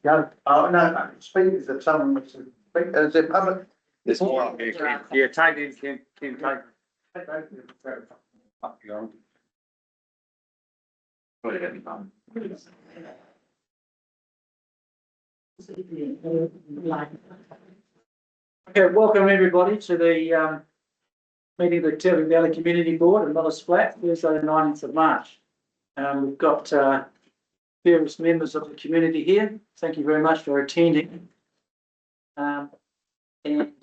Yeah, no, speakers of someone, is it public? This one, yeah, take it, can take. Up you go. Okay, welcome everybody to the meeting of the Teviot Valley Community Board in Miller's Flat, Thursday the 19th of March. We've got various members of the community here. Thank you very much for attending. And we've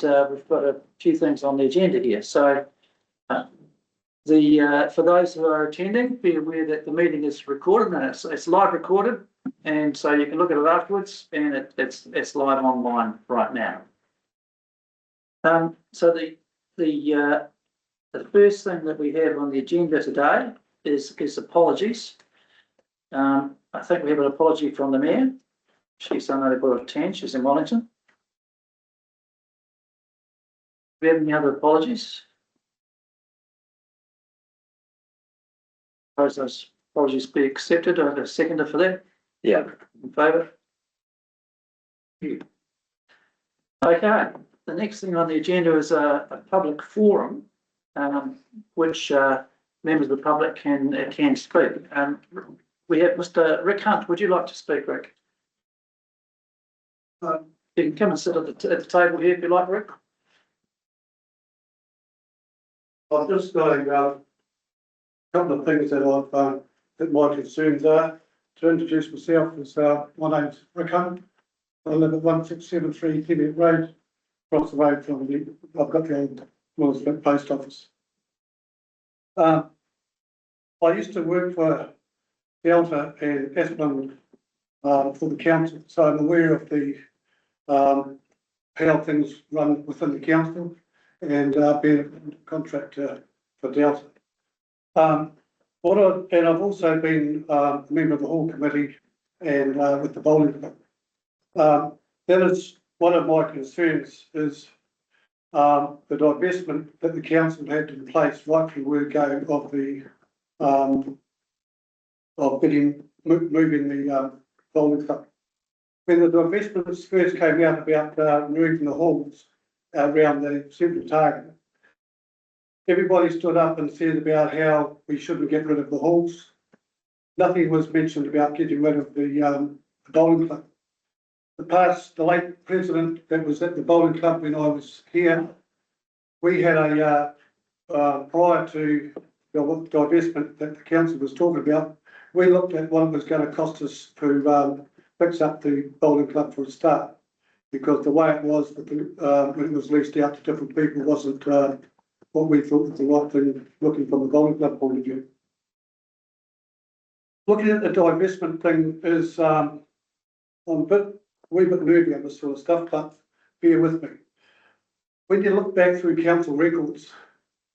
got a few things on the agenda here. So for those who are attending, be aware that the meeting is recorded and it's live recorded, and so you can look at it afterwards, and it's live online right now. So the first thing that we have on the agenda today is apologies. I think we have an apology from the Mayor. She's unable to attend. She's in Wellington. Do we have any other apologies? Suppose those apologies be accepted. I have a seconder for that. Yeah. In favour? Okay. The next thing on the agenda is a public forum, which members of the public can speak. We have Mr. Rick Hunt. Would you like to speak, Rick? You can come and sit at the table here if you like, Rick. I've just got a couple of things that that my concerns are. To introduce myself, as my name's Rick Hunt. I live at 1673 Teviot Road, across the road from I've got the old Miller's Flat post office. I used to work for Delta and Esplanade for the council, so I'm aware of the how things run within the council, and being a contractor for Delta. And I've also been a member of the Hall Committee and with the bowling club. That is one of my concerns, is the divestment that the council had in place right from the word go of the moving the bowling club. When the divestments first came out about moving the halls around the central target, everybody stood up and said about how we shouldn't get rid of the halls. Nothing was mentioned about getting rid of the bowling club. The late president that was at the bowling club when I was here, we had a prior to the divestment that the council was talking about, we looked at what it was going to cost us to fix up the bowling club for a start, because the way it was when it was leased out to different people wasn't what we thought was the right thing, looking from the bowling club point of view. Looking at the divestment thing is I'm a wee bit nervy on this sort of stuff, but bear with me. When you look back through council records,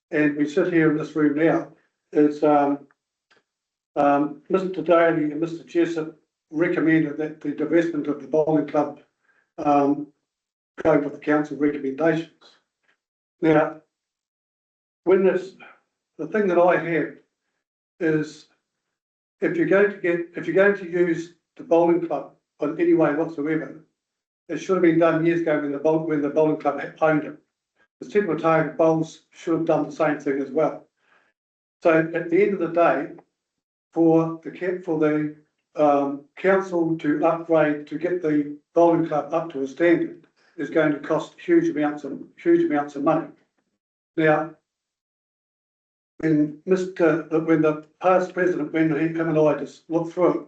and we sit here in this room now, is Mr. Daly and Mr. Jessup recommended that the divestment of the bowling club go with the council recommendations. Now, the thing that I have is, if you're going to use the bowling club in any way whatsoever, it should have been done years ago when the bowling club owned it. The central target bowls should have done the same thing as well. So at the end of the day, for the council to upgrade to get the bowling club up to a standard is going to cost huge amounts of money. Now, when the past president, when him and I just looked through it,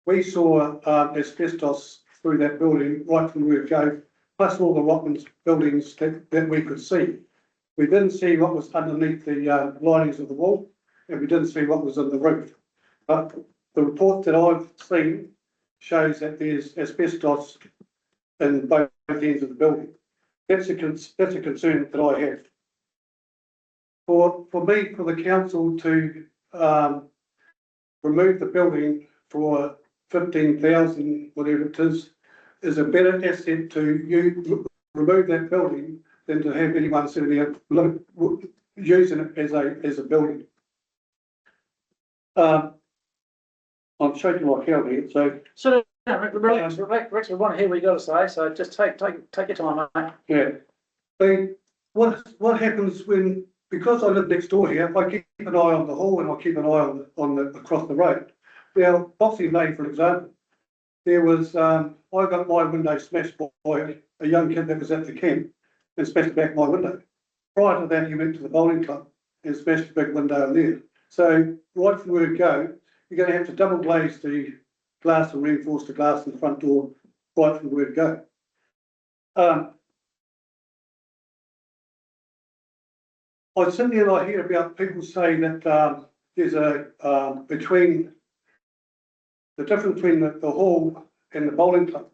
we saw asbestos through that building right from where it go, plus all the Rockman's buildings that we could see. We didn't see what was underneath the linings of the wall, and we didn't see what was in the roof. But the report that I've seen shows that there's asbestos in both ends of the building. That's a concern that I have. For me, for the council to remove the building for 15,000, whatever it is a better asset to remove that building than to have anyone sitting there using it as a building. I'm shaking my head here, so Rex, we want to hear what you got to say, so just take your time, mate. Yeah. What happens when, because I live next door here, I keep an eye on the hall and I keep an eye on the, across the road. Now, Boxing Day, for example, there was, I got my window smashed by a young kid that was at the camp and smashed back my window. Prior to that, he went to the bowling club and smashed a big window in there. So right from word go, you're going to have to double glaze the glass and reinforce the glass in the front door right from word go. I sit there and I hear about people saying that there's a between the difference between the hall and the bowling club.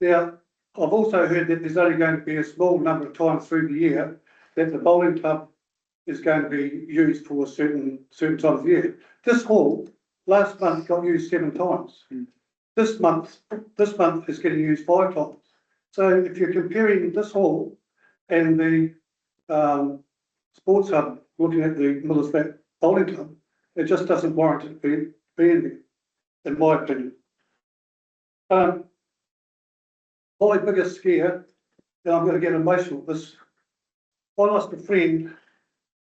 Now, I've also heard that there's only going to be a small number of times through the year that the bowling club is going to be used for certain times of the year. This hall last month got used 7 times. This month is getting used 5 times. So if you're comparing this hall and the sports hub, looking at the Millers Flat Bowling Club, it just doesn't warrant it being there, in my opinion. My biggest scare, and I'm going to get emotional, this, I lost a friend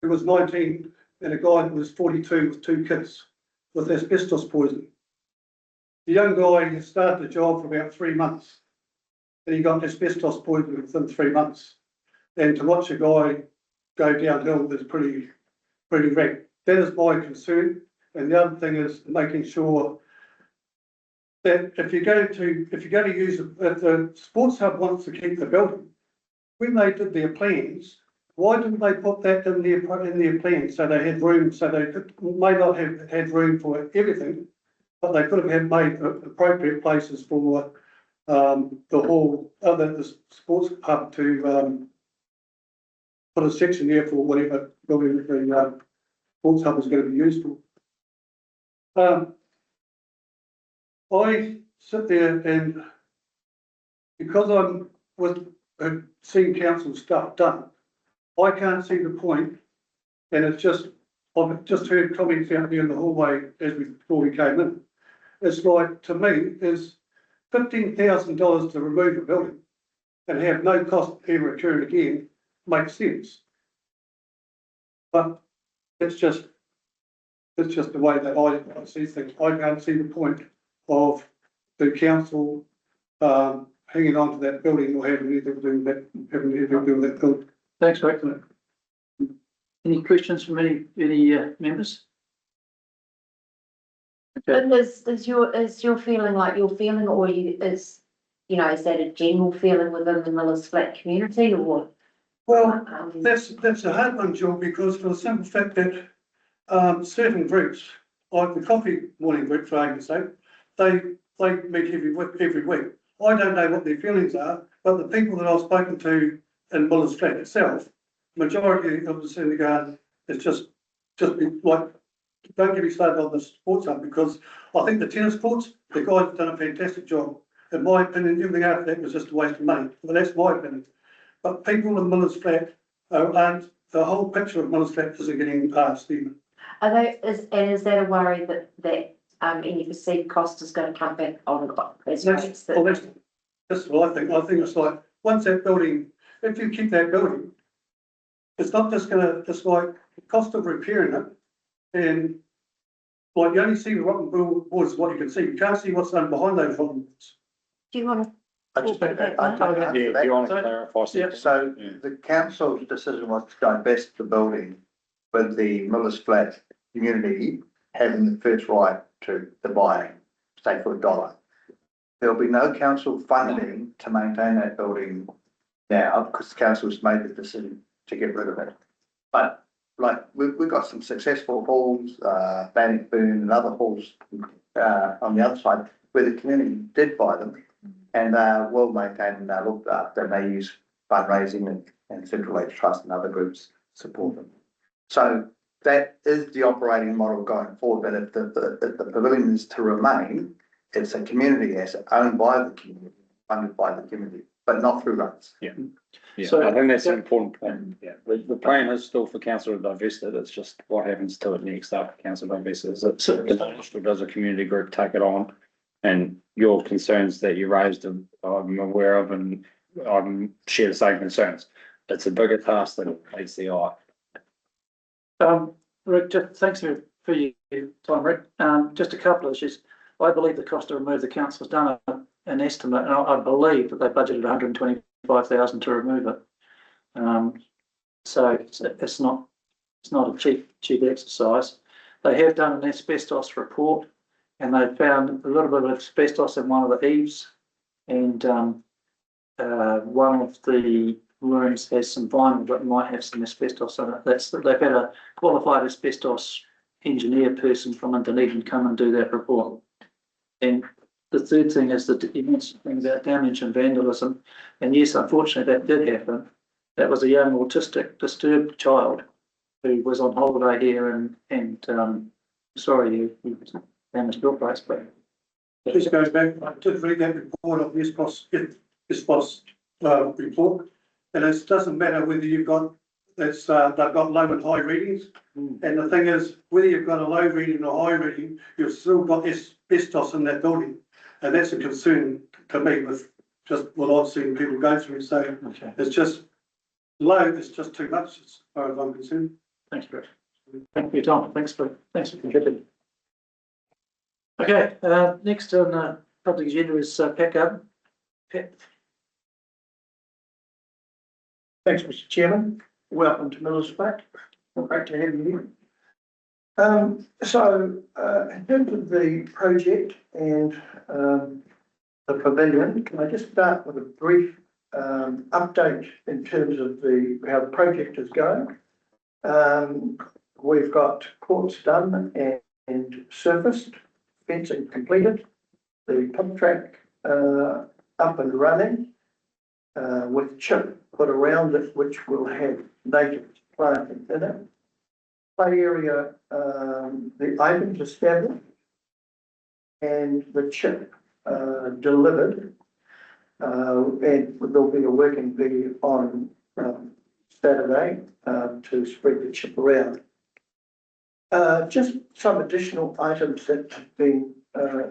who was 19 and a guy who was 42 with 2 kids with asbestos poisoning. The young guy had started the job for about 3 months and he got asbestos poisoning within 3 months. And to watch a guy go downhill is pretty rank. That is my concern. And the other thing is making sure that if you're going to use, if the sports hub wants to keep the building, when they did their plans, why didn't they put that in their plans so they had room, so they may not have had room for everything, but they could have made appropriate places for the hall, the sports hub to put a section there for whatever building the sports hub is going to be used for. I sit there and because I'm with seeing council stuff done, I can't see the point, and it's just, I've just heard comments out there in the hallway before we came in. It's like, to me, is $15,000 to remove a building and have no cost ever occurring again makes sense. But it's just the way that I see things. I can't see the point of the council hanging on to that building or having anything to do with that building. Thanks, Rick. Any questions from any members? Okay. But is your feeling like your feeling, or is that a general feeling within the Millers Flat community, or what? Well, that's a hard one, Jill, because for the simple fact that certain groups, like the coffee morning group, for argument's sake, they meet every week. I don't know what their feelings are, but the people that I've spoken to in Millers Flat itself, majority of them in the garden, it's just be like, don't get me started on the sports hub, because I think the tennis courts, the guys have done a fantastic job. In my opinion, everything after that was just a waste of money. But that's my opinion. But people in Millers Flat aren't, the whole picture of Millers Flat isn't getting past even. Is that a worry that any perceived cost is going to come back on as rates? That's what I think. I think it's like, once that building, if you keep that building, it's not just it's like the cost of repairing it, and like you only see the rotten boards, what you can see. You can't see what's done behind those rotten boards. Do you want to? I just answer that. Yeah, if you want to clarify. Yeah. So the council's decision was to divest the building with the Millers Flat community having the first right to the buying, say for $1. There'll be no council funding to maintain that building now because the council's made the decision to get rid of it. But like we've got some successful halls, Bannockburn and other halls on the other side where the community did buy them and they're well maintained and they're looked after and they use fundraising and Central Age Trust and other groups support them. So that is the operating model going forward. But if the pavilion is to remain, it's a community asset owned by the community, funded by the community, but not through rates. Yeah, So I think that's an important point. Yeah, the plan is still for council to divest it. It's just what happens to it next after council divests it. Is it demolished or does a community group take it on And your concerns that you raised, I'm aware of, and I share the same concerns. It's a bigger task than meets the eye. Rick, just thanks for your time, Rick. Just a couple of issues. I believe the cost to remove the council's done an estimate, and I believe that they budgeted 125,000 to remove it. So it's not a cheap exercise. They have done an asbestos report, and they found a little bit of asbestos in one of the eaves, and one of the rooms has some vinyl that might have some asbestos in it. They've had a qualified asbestos engineer person from Dunedin come and do that report. And the third thing is that you mentioned things about damage and vandalism, and yes, unfortunately that did happen. That was a young autistic disturbed child who was on holiday here, and sorry you damaged your place, but This goes back, I did read that report of this boss report, and it doesn't matter whether you've got, they've got low and high readings. And the thing is, whether you've got a low reading or high reading, you've still got asbestos in that building. And that's a concern to me with just what I've seen people go through. So okay. it's just low, it's just too much as far as I'm concerned. Thanks, Chris. Thank you for your time. Thanks for contributing. Okay, next on the public agenda is Pat. Thanks, Mr. Chairman. Welcome to Miller's Flat. Great to have you here. In terms of the project and the pavilion, can I just start with a brief update in terms of how the project is going? We've got courts done and surfaced, fencing completed, the pump track up and running, with chip put around it, which will have native planting in it. Play area, the items established and the chip delivered, and there'll be a working bee on Saturday to spread the chip around. Just some additional items that have been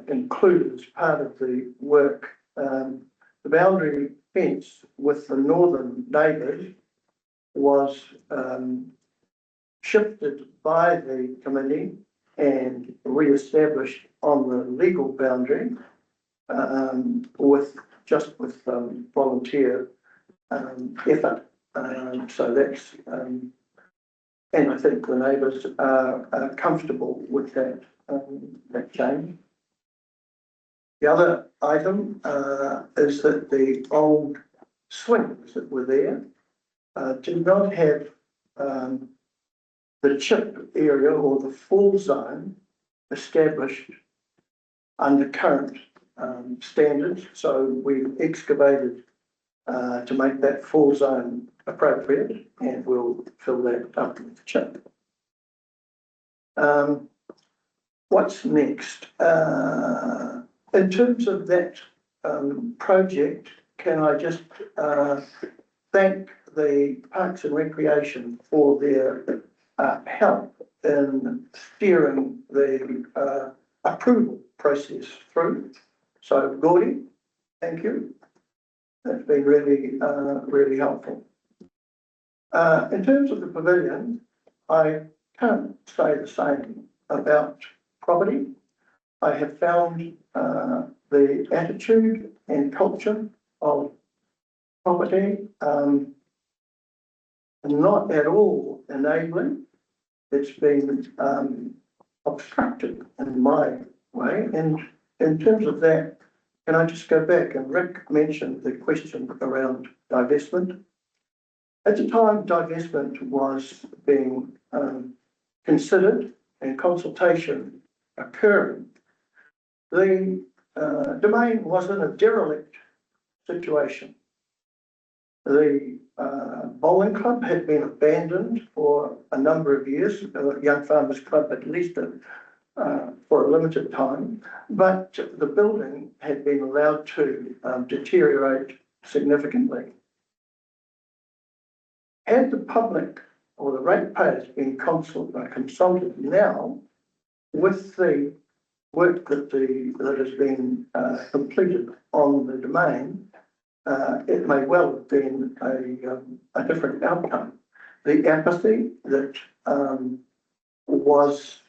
included as part of the work. The boundary fence with the northern neighbours was shifted by the committee and re-established on the legal boundary with volunteer effort. So that's and I think the neighbours are comfortable with that change. The other item is that the old swings that were there did not have the chip area or the fall zone established under current standards. So we've excavated to make that fall zone appropriate, and we'll fill that up with chip. What's next? In terms of that project, can I just thank the Parks and Recreation for their help in steering the approval process through. So Gordy, thank you. That's been really helpful. In terms of the pavilion, I can't say the same about property. I have found the attitude and culture of property not at all enabling. It's been obstructive in my way. And in terms of that, can I just go back, and Rick mentioned the question around divestment. At the time divestment was being considered and consultation occurring, the domain was in a derelict situation. The bowling club had been abandoned for a number of years, Young Farmers Club at least for a limited time, but the building had been allowed to deteriorate significantly. Had the public or the ratepayers been consulted now with the work that has been completed on the domain, it may well have been a different outcome. The apathy that was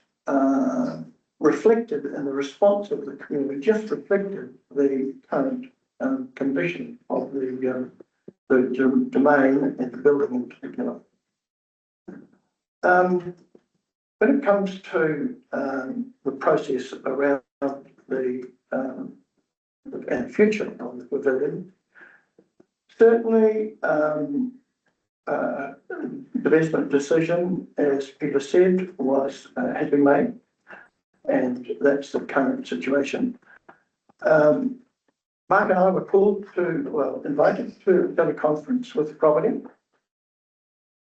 reflected in the response of the community just reflected the current condition of the domain and the building in particular. When it comes to the process around the and future of the pavilion, certainly divestment decision, as Peter said, has been made, and that's the current situation. Mark and I were invited to a teleconference with the property,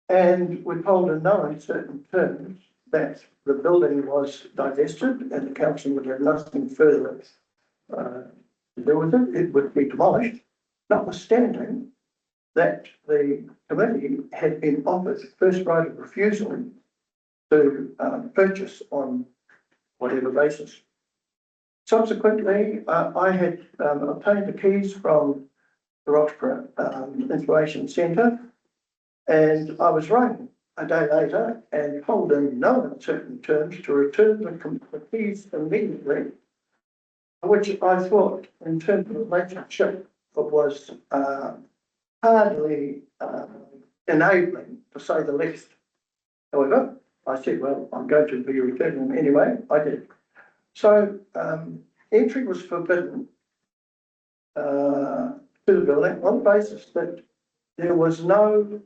and we're told in no uncertain terms that the building was divested and the council would have nothing further to do with it. It would be demolished, notwithstanding that the committee had been offered first right of refusal to purchase on whatever basis. Subsequently, I had obtained the keys from the Roxburgh Information Centre, and I was rung a day later and told in no uncertain terms to return the keys immediately, which I thought, in terms of relationship, was hardly enabling, to say the least. However, I said, well, I'm going to be returning them anyway. I did. So entry was forbidden to the building on the basis that there was no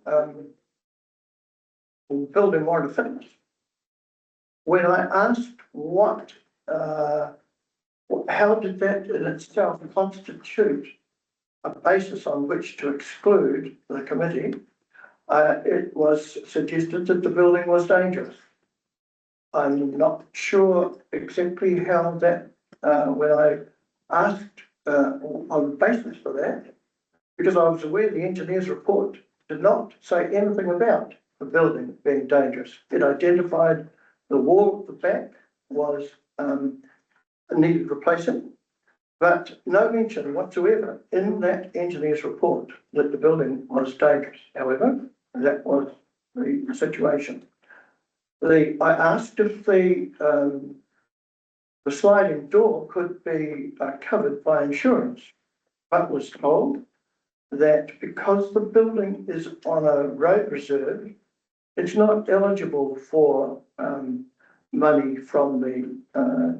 building warrant of fitness. When I asked how did that in itself constitute a basis on which to exclude the committee, it was suggested that the building was dangerous. I'm not sure exactly how that, when I asked on the basis for that, because I was aware the engineer's report did not say anything about the building being dangerous. It identified the wall at the back was needed replacing, but no mention whatsoever in that engineer's report that the building was dangerous. However, that was the situation. I asked if the sliding door could be covered by insurance, but was told that because the building is on a road reserve, it's not eligible for money from the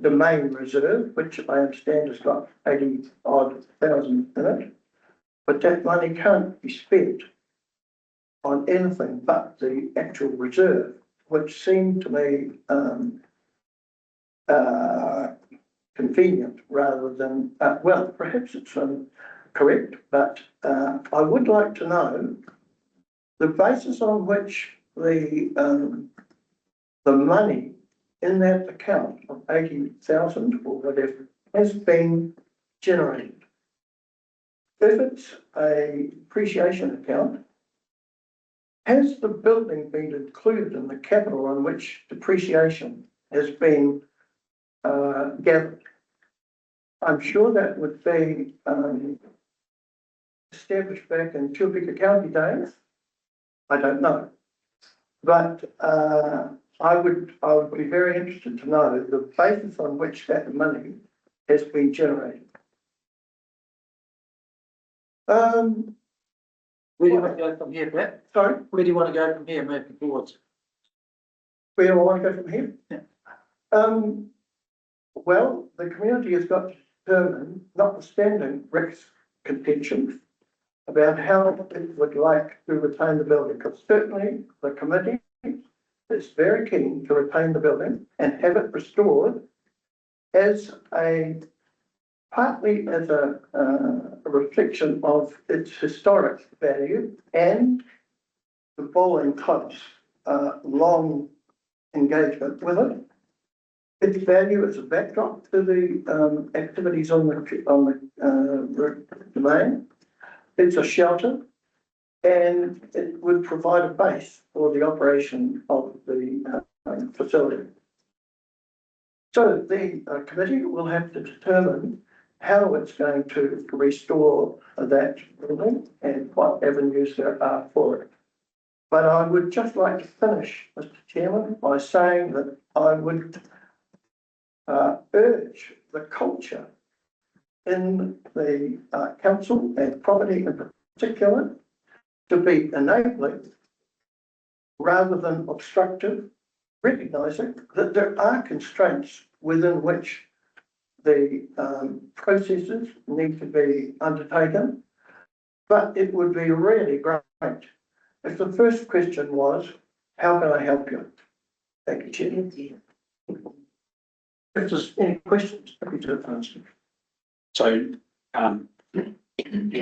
domain reserve, which I understand has got 80-odd thousand in it, but that money can't be spent on anything but the actual reserve, which seemed to me convenient rather than, well, perhaps it's correct, but I would like to know the basis on which the money in that account of 80,000 or whatever has been generated. If it's a depreciation account, has the building been included in the capital on which depreciation has been gathered? I'm sure that would be established back in Toowoomba County days. I don't know, but I would be very interested to know the basis on which that money has been generated. Where do you want to go from here, Pat? Sorry, Where do you want to go from here, moving forwards? where do I want to go from here? Yeah. Well, the community has got to determine, notwithstanding Rick's contention, about how it would like to retain the building, because certainly the committee is very keen to retain the building and have it restored as partly as a reflection of its historic value and the bowling club's long engagement with it. Its value as a backdrop to the activities on the domain. It's a shelter, and it would provide a base for the operation of the facility. So the committee will have to determine how it's going to restore that building and what avenues there are for it. But I would just like to finish, Mr. Chairman, by saying that I would urge the culture in the council and property in particular to be enabling rather than obstructive, recognising that there are constraints within which the processes need to be undertaken. But it would be really great if the first question was, how can I help you? Thank you, Chair. If there's any questions, happy to answer. So,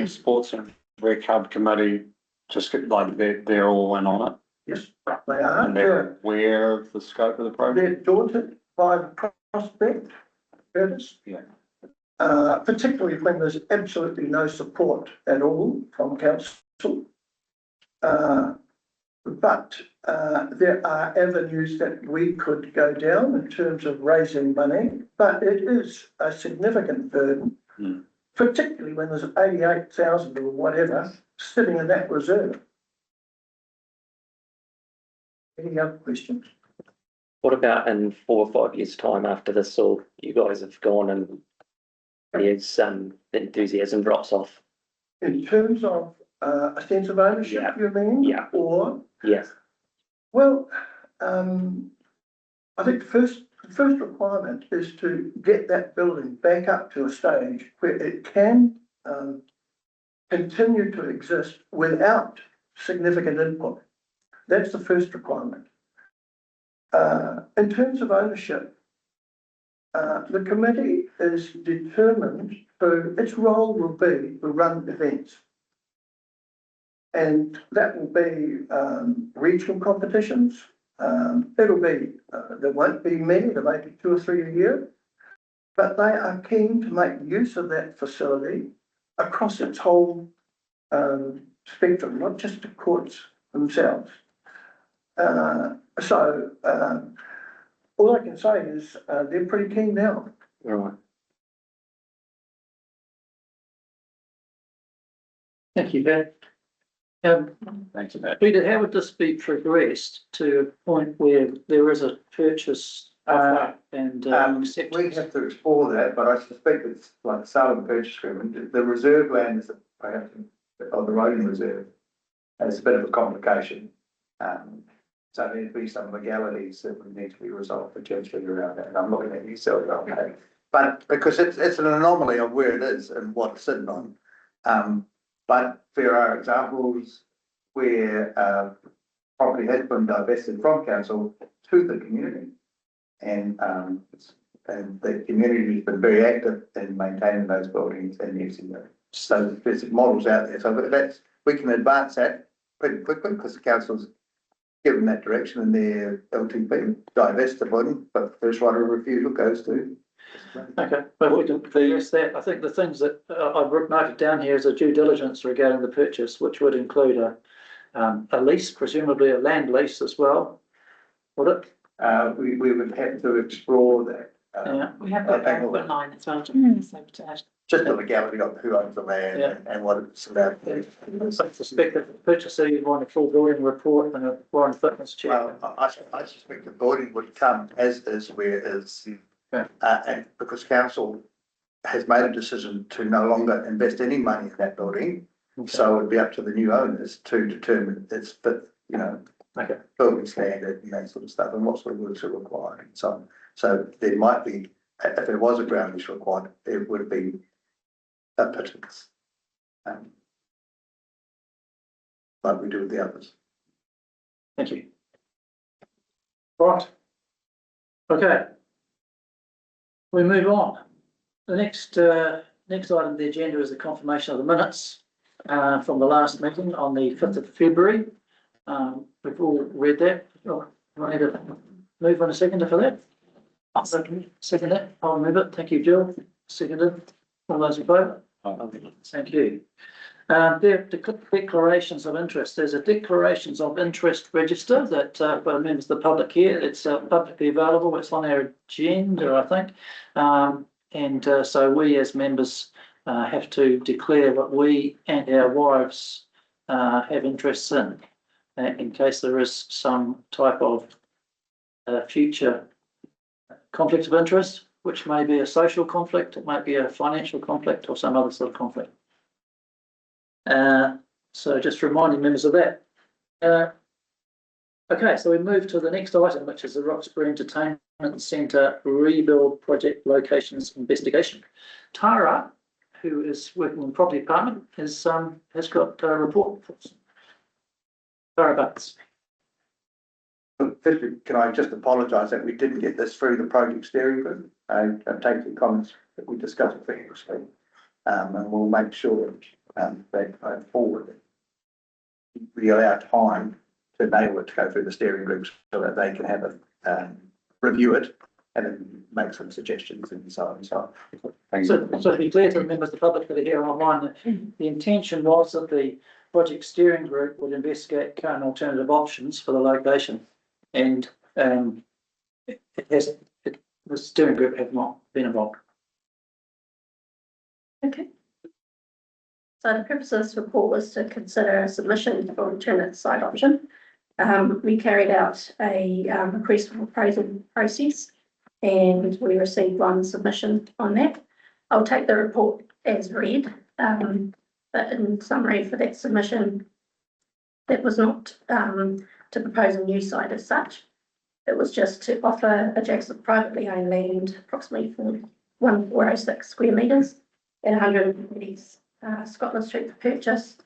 Sports and Rec Hub Committee, just like they're all in on it. Yes, they are. And they're aware of the scope of the project. They're daunted by the prospect, Curtis. Yeah. Particularly when there's absolutely no support at all from council. But there are avenues that we could go down in terms of raising money, but it is a significant burden, particularly when there's 88,000 or whatever sitting in that reserve. Any other questions? What about in 4 or 5 years' time after this, or you guys have gone and there's the enthusiasm drops off? In terms of a sense of ownership, Yeah. you mean? Yeah. Or? Yes. Well, I think the first requirement is to get that building back up to a stage where it can continue to exist without significant input. That's the first requirement. In terms of ownership, the committee is determined to, its role will be to run events. And that will be regional competitions. It'll be, there won't be many, there may be 2 or 3 a year, but they are keen to make use of that facility across its whole spectrum, not just the courts themselves. All I can say is they're pretty keen now. All right. Thank you, Ben. Thanks for that. Peter, how would this be progressed to a point where there is a purchase offer and We acceptance? have to explore that, but I suspect it's like sale and purchase agreement. The reserve land is perhaps, or the rolling reserve, has a bit of a complication. So there'd be some legalities that would need to be resolved potentially around that. And I'm looking at you, so okay. But because it's an anomaly of where it is and what it's sitting on. But there are examples where property has been divested from council to the community. And the community has been very active in maintaining those buildings and using them. So there's models out there. So we can advance that pretty quickly because the council's given that direction in their LTP, divest the building, but first right of refusal goes to. Okay, but we can progress that. I think the things that I've noted down here is a due diligence regarding the purchase, which would include a lease, presumably a land lease as well. Would it? We would have to explore that. Yeah. We have got that one line as well, so to add. Just the legality of who owns the land and what it's about. I suspect that the purchaser, you'd want a full building report and a warrant fitness check. Well, I suspect the building would come as is where it is. Okay. And because council has made a decision to no longer invest any money in that building. Okay. So it'd be up to the new owners to determine its fit, Okay. building standard and that sort of stuff and what sort of works are required and so on. So there might be, if there was a ground lease required, it would be a pittance. Like we do with the others. Thank you. Right. Okay. We move on. The next item on the agenda is the confirmation of the minutes from the last meeting on the 5th of February. We've all read that. Oh, I need to move on a seconder for that. I'll second that. I'll move it. Thank you, Jill. Seconded. All those in favour? Thank you. Declarations of interest. There's a declarations of interest register that, for members of the public here, it's publicly available. It's on our agenda, I think. So we as members have to declare what we and our wives have interests in case there is some type of future conflict of interest, which may be a social conflict, it might be a financial conflict or some other sort of conflict. So just reminding members of that. Okay, so we move to the next item, which is the Roxbury Entertainment Centre rebuild project locations investigation. Tara, who is working in the property department, has got a report for us. Tara Butts. Firstly, can I just apologise that we didn't get this through the project steering group? I've taken the comments that we discussed previously, and we'll make sure that going forward, we allow time to enable it to go through the steering groups so that they can have a review it and then make some suggestions and so on and so on. Thank So, you. to be clear to the members of the public that are here online, the intention was that the project steering group would investigate current alternative options for the location. And the steering group have not been involved. Okay. So the purpose of this report was to consider a submission for alternate site option. We carried out a request for proposal process and we received one submission on that. I'll take the report as read, but in summary for that submission, that was not to propose a new site as such. It was just to offer adjacent privately owned land, approximately 1406 square metres at 130 Scotland Street for purchase.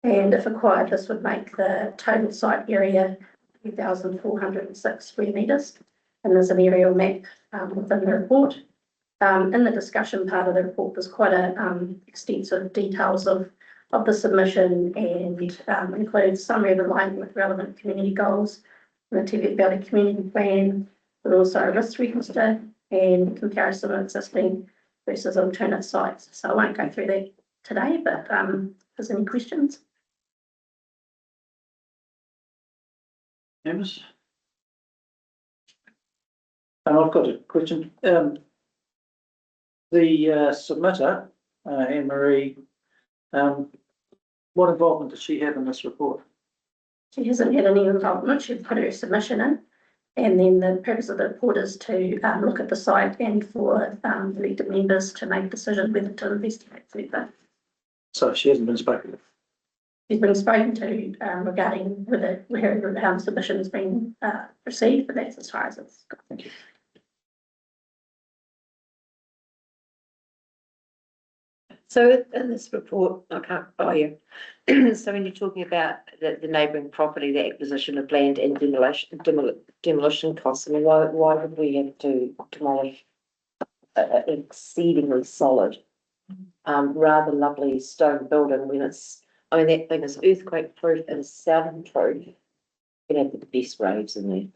And if acquired, this would make the total site area 3,406 square metres. And there's an aerial map within the report. In the discussion part of the report, there's quite a extensive details of the submission and includes summary of alignment with relevant community goals in the Teviot Valley Community Plan, but also a risk register and comparison of existing versus alternate sites. So I won't go through that today, but if there's any questions. Members? And I've got a question. The submitter, Anne-Marie, what involvement does she have in this report? She hasn't had any involvement. She put her submission in. And then the purpose of the report is to look at the site and for elected members to make decisions whether to investigate further. So she hasn't been spoken with? She's been spoken to regarding whether her submission has been received, but that's as far as it's gone. Thank you. So in this report, I can't follow you. So when you're talking about the neighbouring property, the acquisition of land and demolition costs, I mean, why would we have to demolish an exceedingly solid, rather lovely stone building when it's, I mean, that thing is earthquake proof and soundproof. You have the best roads in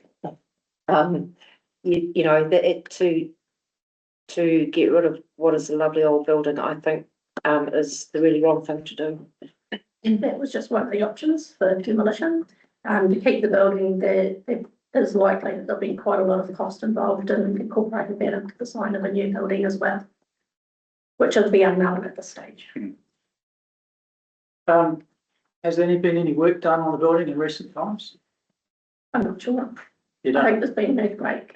there. You know, to get rid of what is a lovely old building, I think is the really wrong thing to do. And that was just one of the options for demolition. To keep the building, there is likely that there'll be quite a lot of cost involved in incorporating that into the design of a new building as well, which will be unknown at this stage. Has there been any work done on the building in recent times? I'm not sure. You I don't? think there's been an earthquake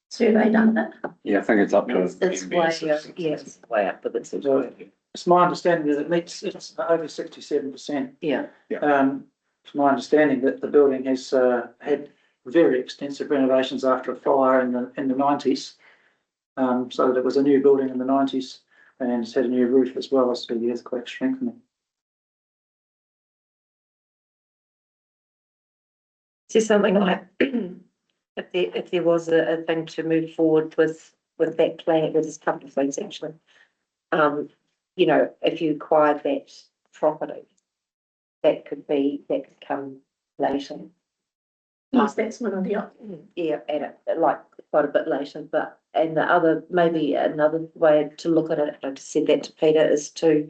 survey done of it. Yeah, I think it's up to. It's way, it's way up, but it's. It's my understanding that it's over 67%. Yeah. It's my understanding that the building has had very extensive renovations after a fire in the 90s. So that it was a new building in the 90s and it's had a new roof as well as the earthquake strengthening. See, something like if there was a thing to move forward with that plan, with this couple of things actually. You know, if you acquired that property, that could come later. Yes, that's one of the options. Yeah, like quite a bit later, but and the other, maybe another way to look at it, I just said that to Peter, is to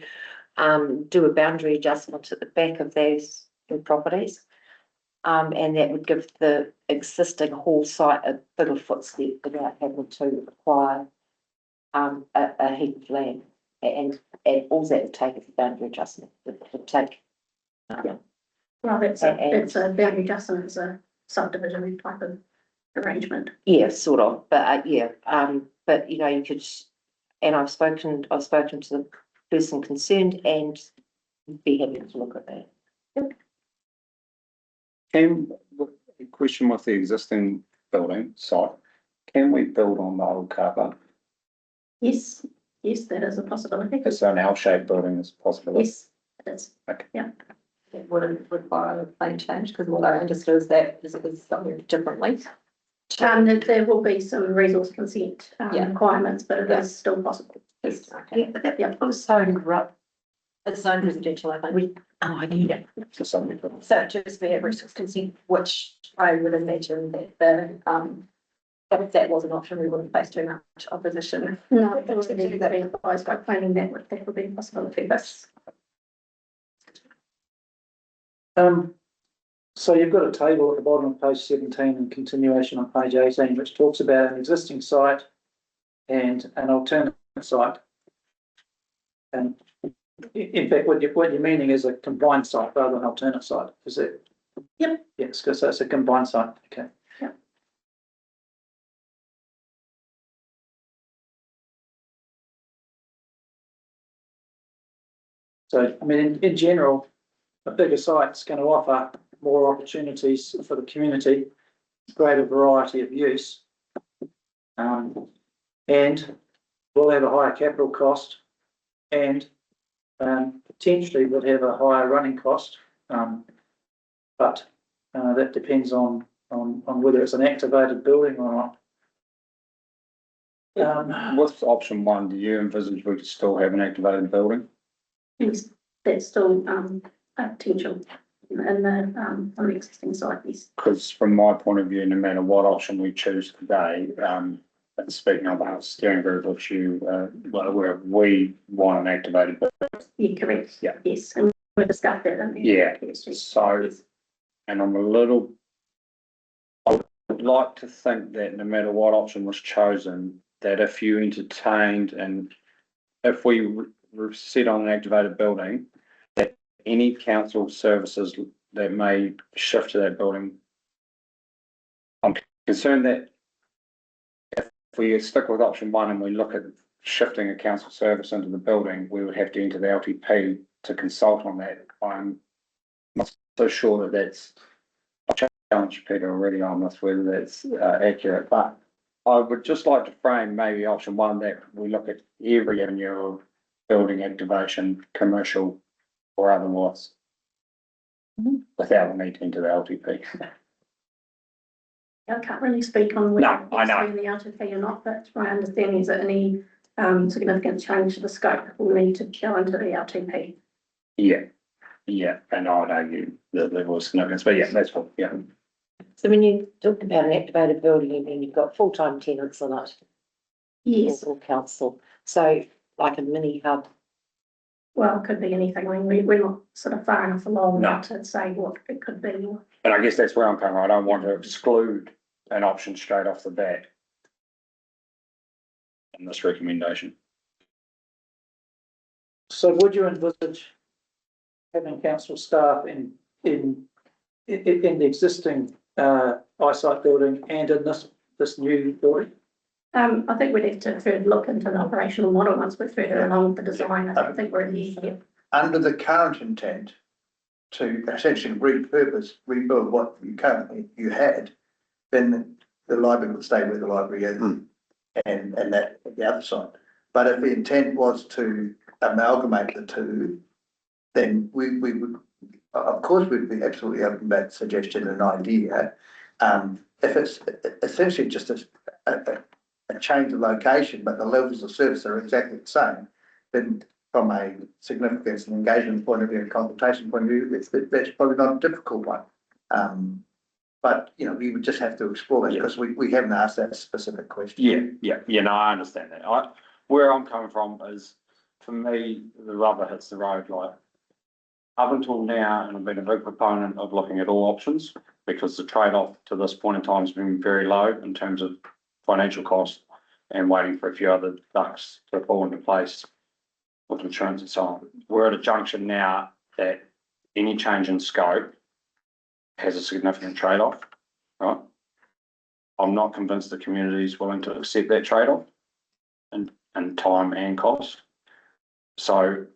do a boundary adjustment at the back of those properties. And that would give the existing hall site a bigger footstep without having to acquire a heap of land. And all that would take is a boundary adjustment. It would take. Well, it's a boundary adjustment, it's a subdivision type of arrangement. Yeah, sort of, but but you know, you could, and I've spoken to the person concerned and be happy to look at that. Question with the existing building site, can we build on the old car park? Yes, that is a possibility. So an L-shaped building is possible. Yes, it is. Okay. Yeah. It wouldn't require a plan change, because what I understood is that it is something differently. There will be some resource consent Yeah. requirements, but it is still possible. Yes, okay. Yeah, I'm sorry to interrupt. It's zoned residential, I think. I knew that. So something. So it just be a resource consent, which I would imagine that if that was an option, we wouldn't face too much opposition. No, it would need to be advised by planning that would be a possibility, but So you've got a table at the bottom of page 17 and continuation on page 18, which talks about an existing site and an alternate site. And in fact, what you're meaning is a combined site rather than an alternate site, is it? Yep. Yes, because that's a combined site, okay. Yep. So, I mean, in general, a bigger site's going to offer more opportunities for the community, greater variety of use. And will have a higher capital cost and potentially would have a higher running cost. But that depends on whether it's an activated building or not. With option one, do you envisage we could still have an activated building? yes, that's still a potential in the on the existing site. Yes. Because from my point of view, no matter what option we choose today, and speaking on behalf of steering group, which where we want an activated building. Yeah, correct. Yeah. Yes, and we discussed that. In the Yeah. history. So, and I would like to think that no matter what option was chosen, that if you entertained and if we set on an activated building, that any council services that may shift to that building, I'm concerned that if we stick with option one and we look at shifting a council service into the building, we would have to enter the LTP to consult on that. I'm not so sure that that's, I challenged Peter already on this, whether that's accurate, but I would just like to frame maybe option one that we look at every avenue of building activation, commercial or otherwise, without the need to enter the LTP. I can't really speak on No, whether I know. it's in the LTP or not, but my understanding is that any significant change to the scope will need to go into the LTP. Yeah, and I would argue that there was significance, but yeah, that's what, yeah. So when you talk about an activated building, you mean you've got full-time tenants in it? Yes, Or council, so like a mini hub. well, it could be anything. I mean, we're not sort of far enough along No. now to say what it could be. And I guess that's where I'm coming from. I don't want to exclude an option straight off the bat in this recommendation. So would you envisage having council staff in the existing eyesight building and in this new building? I think we'd have to further look into the operational model once we're further along with the design. I don't think we're in the yet. Under the current intent to essentially rebuild what you had, then the library would stay where the library is and that the other side. But if the intent was to amalgamate the two, then we would, of course, we'd be absolutely open to that suggestion and idea. If it's essentially just a change of location, but the levels of service are exactly the same, then from a significance and engagement point of view and consultation point of view, that's probably not a difficult one. But, you know, we would just have to explore that because we haven't asked that specific question. Yeah, no, I understand that. Where I'm coming from is, for me, the rubber hits the road, like, up until now, and I've been a big proponent of looking at all options, because the trade-off to this point in time has been very low in terms of financial cost and waiting for a few other ducks to fall into place with insurance and so on. We're at a junction now that any change in scope has a significant trade-off, right? I'm not convinced the community is willing to accept that trade-off in time and cost. So,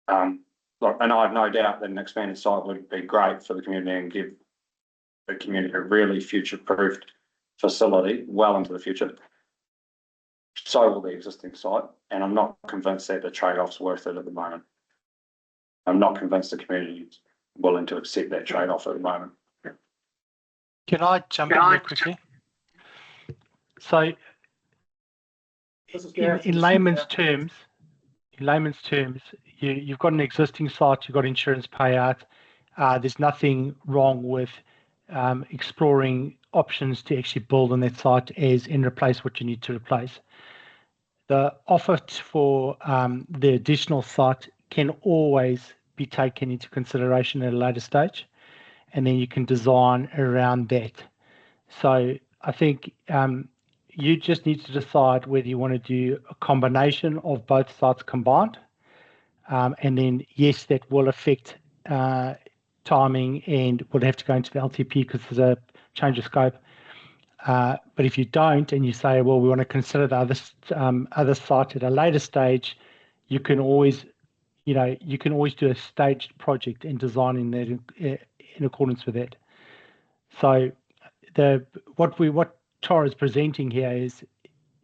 look, and I have no doubt that an expanded site would be great for the community and give the community a really future-proofed facility well into the future. So will the existing site, and I'm not convinced that the trade-off's worth it at the moment. I'm not convinced the community is willing to accept that trade-off at the moment. Can I jump in there quickly? So, in layman's terms, you've got an existing site, you've got insurance payout. There's nothing wrong with exploring options to actually build on that site and replace what you need to replace. The offer for the additional site can always be taken into consideration at a later stage, and then you can design around that. So I think you just need to decide whether you want to do a combination of both sites combined. And then, yes, that will affect timing and will have to go into the LTP because there's a change of scope. But if you don't and you say, well, we want to consider the other site at a later stage, you can always do a staged project and design in that in accordance with that. So what Tara is presenting here is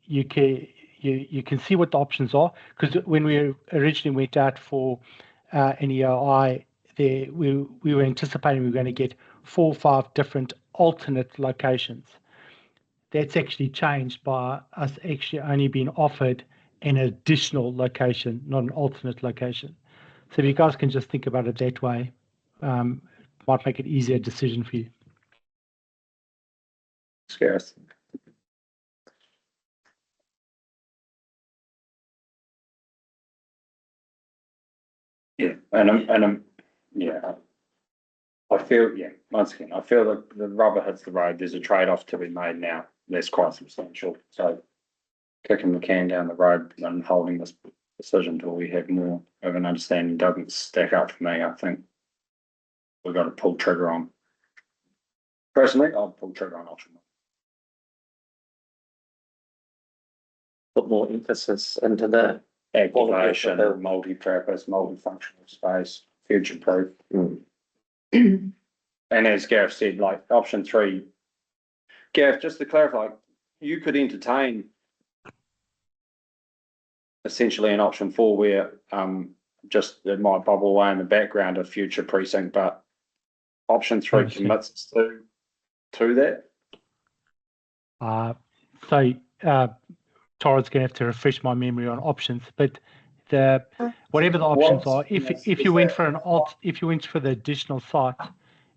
you can see what the options are, because when we originally went out for an EOI, we were anticipating we were going to get 4 or 5 different alternate locations. That's actually changed by us actually only being offered an additional location, not an alternate location. So if you guys can just think about it that way, might make it easier decision for you. Scarce. Yeah, I feel, once again, I feel that the rubber hits the road. There's a trade-off to be made now. That's quite substantial. So kicking the can down the road and holding this decision till we have more of an understanding doesn't stack up for me. I think we've got to pull trigger on. Personally, I'll pull trigger on option 1. Put more emphasis into the Activation, multi-purpose, multifunctional space, future-proof. And as Gareth said, like option 3, Gareth, just to clarify, you could entertain essentially an option 4 where just it might bubble away in the background of future precinct, but option 3 commits us to that. Tara's going to have to refresh my memory on options, but whatever the options are, if you went for the additional site,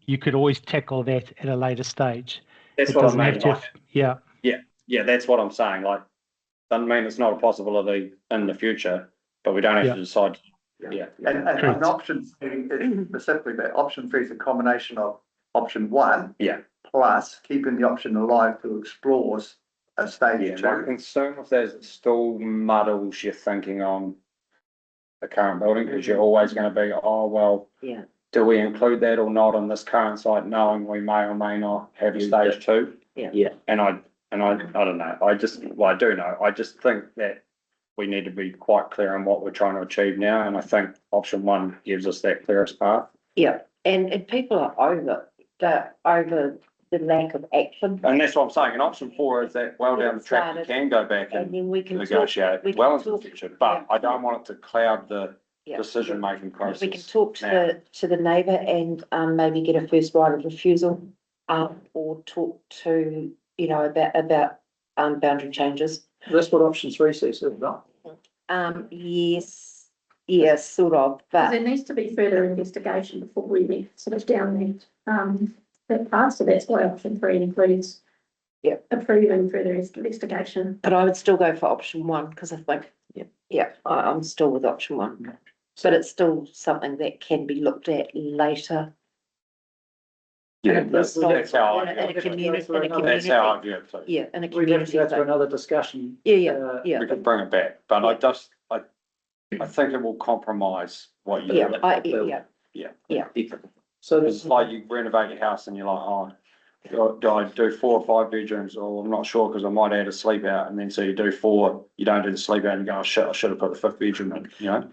you could always tackle that at a later stage. That's what I mean. Yeah, that's what I'm saying. Like, doesn't mean it's not a possibility in the future, but we don't have to decide. And option 3 is specifically that option 3 is a combination of option 1 plus keeping the option alive to explore a stage 2. My concern with that is it still muddles your thinking on the current building, because you're always going to be, do we include that or not on this current site, knowing we may or may not have stage 2? And I don't know. I do know. I just think that we need to be quite clear on what we're trying to achieve now, and I think option 1 gives us that clearest path. Yeah, and people are over the lack of action. And that's what I'm saying. And option 4 is that well down the track, you can go back and then we can negotiate well into the future. But I don't want it to cloud the decision-making process. We can talk to the neighbour and maybe get a first right of refusal, or talk to, about boundary changes. That's what option 3 says, isn't it? Yes, sort of, but There needs to be further investigation before we sort of down that that passed, so that's why option 3 includes. Yeah. Approving further investigation. But I would still go for option 1, because I think, I'm still with option 1. But it's still something that can be looked at later. Yeah, And that's how I in a view it. community, That's how I view it too. yeah, in a We have to community go through thing. another discussion. Yeah. We could bring it back, but I think it will compromise what you do. So It's like you renovate your house and you're like, oh, do I do 4 or 5 bedrooms? Or I'm not sure because I might add a sleep out. And then so you do 4, you don't do the sleep out and you go, oh shit, I should have put the 5th bedroom in, you know?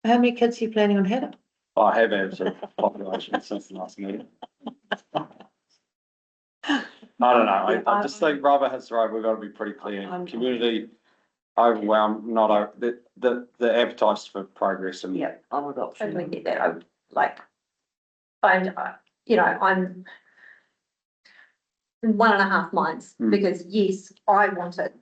How many kids are you planning on having? I have had a population since the last meeting. I don't know. I just think rubber hits the road. We've got to be pretty clear. Community overwhelmed, not the appetite for progress and. Yeah, I'm with option Totally 1. get that. I would like, find, I'm in 1.5 minds, because yes, I want it.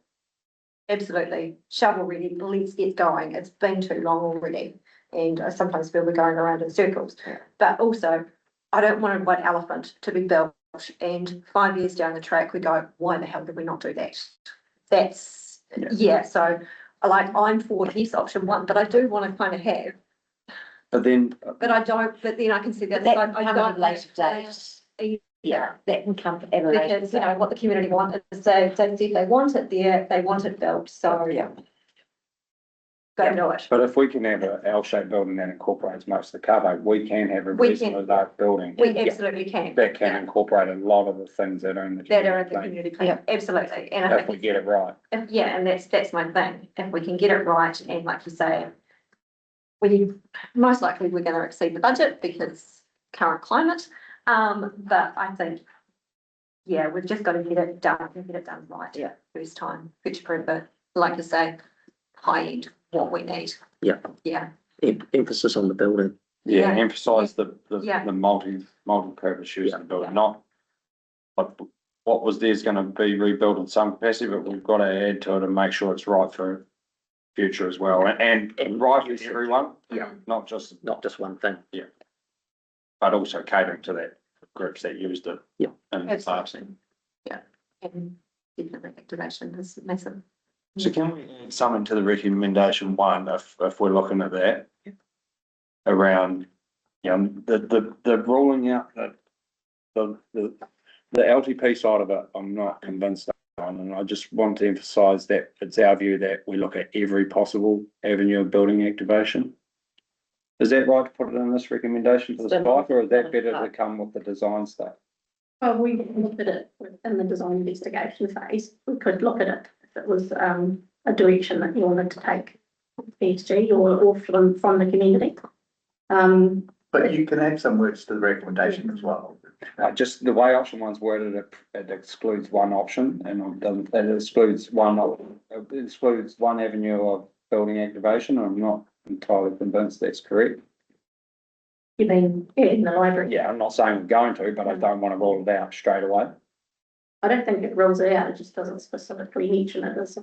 Absolutely, shovel ready, let's get going. It's been too long already. And I sometimes feel we're going around in circles. But also, I don't want a white elephant to be built and 5 years down the track, we go, why the hell did we not do that? That's, so I'm for yes, option 1, but I do want to kind of have. But then But I can see that. That I can come don't at a later date. Yeah, that can come at a later because, date. what the community want is they said they want it there, they want it built, so. Go do it. But if we can have an L-shaped building that incorporates most of the cover, we can have a We reasonably can. large building. We absolutely can. That can incorporate a lot of the things that are in the. That are in the plan, community plan, absolutely. And I if we think, get it right. and that's my thing. If we can get it right, and like you say, most likely we're gonna exceed the budget because current climate. But I think, we've just got to get it done and get it done right. First time, future proof it, like you say, high end, what we need. Emphasis on the building. Yeah, Yeah. emphasise the Yeah. multi-purpose use of the building, not like what was there's gonna be rebuilt in some capacity, but we've got to add to it and make sure it's right for future as well, and right for everyone. Not just one thing. but also catering to that groups that used it. And Absolutely. And definitely activation is massive. so can we add something to the recommendation 1 if we're looking at that? Around, the ruling out the LTP side of it, I'm not convinced on, and I just want to emphasise that it's our view that we look at every possible avenue of building activation. Is that right to put it in this recommendation for the site, or is that better to come with the design stuff? Well, we looked at it in the design investigation phase. We could look at it if it was a direction that you wanted to take PSG or from the community. But you can add some words to the recommendation as well. Just the way option 1's worded, it excludes one option, and it excludes one avenue of building activation. I'm not entirely convinced that's correct. You mean in the library? Yeah, I'm not saying we're going to, but I don't want to rule it out straight away. I don't think it rules it out. It just doesn't specifically mention it as.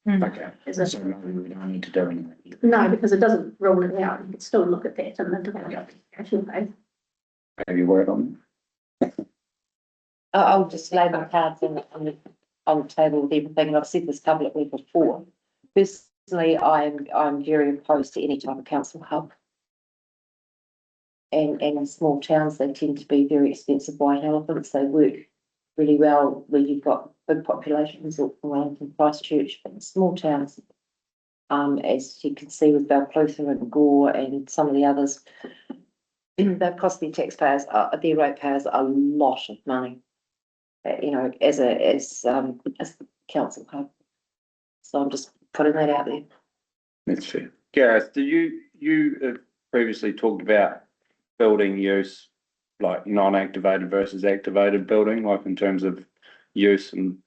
Okay. Is it? So we don't need to do anything. No, because it doesn't rule it out. You can still look at that in the development phase. Have you word on I'll just lay my cards on the table with everything, and I've said this publicly before. Personally, I'm very opposed to any type of council hub. And in small towns, they tend to be very expensive white elephants. They work really well where you've got big populations, or Wellington, Christchurch, but in small towns, as you can see with Balclutha and Gore and some of the others, they've cost their taxpayers, their ratepayers, a lot of money. As a council hub. So I'm just putting that out there. That's fair. Gareth, do you previously talked about building use, like non-activated versus activated building, like in terms of use and.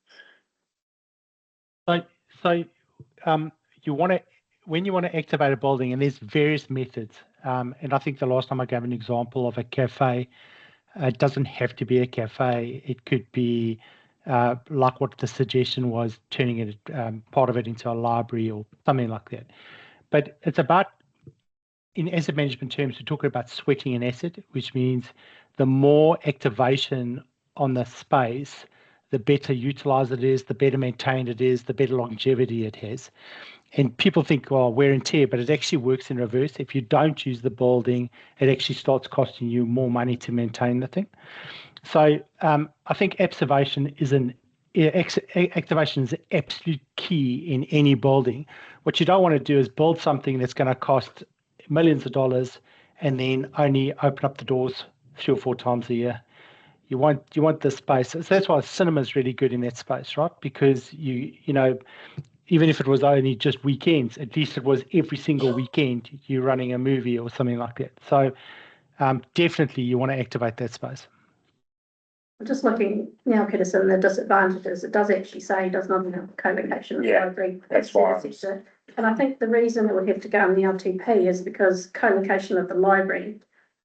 So you want to, when you want to activate a building, and there's various methods. And I think the last time I gave an example of a cafe, it doesn't have to be a cafe. It could be like what the suggestion was, turning it part of it into a library or something like that. But it's about, in asset management terms, we're talking about sweating an asset, which means the more activation on the space, the better utilized it is, the better maintained it is, the better longevity it has. And people think, well, wear and tear, but it actually works in reverse. If you don't use the building, it actually starts costing you more money to maintain the thing. So I think activation is activation is absolute key in any building. What you don't want to do is build something that's going to cost millions of dollars and then only open up the doors 3 or 4 times a year. You want the space. So that's why cinema is really good in that space, right? Because you know, even if it was only just weekends, at least it was every single weekend you're running a movie or something like that. So definitely you want to activate that space. I'm just looking now, Peterson, the disadvantages. It does actually say it does not have co-location of the library. That's why. And I think the reason it would have to go in the LTP is because co-location of the library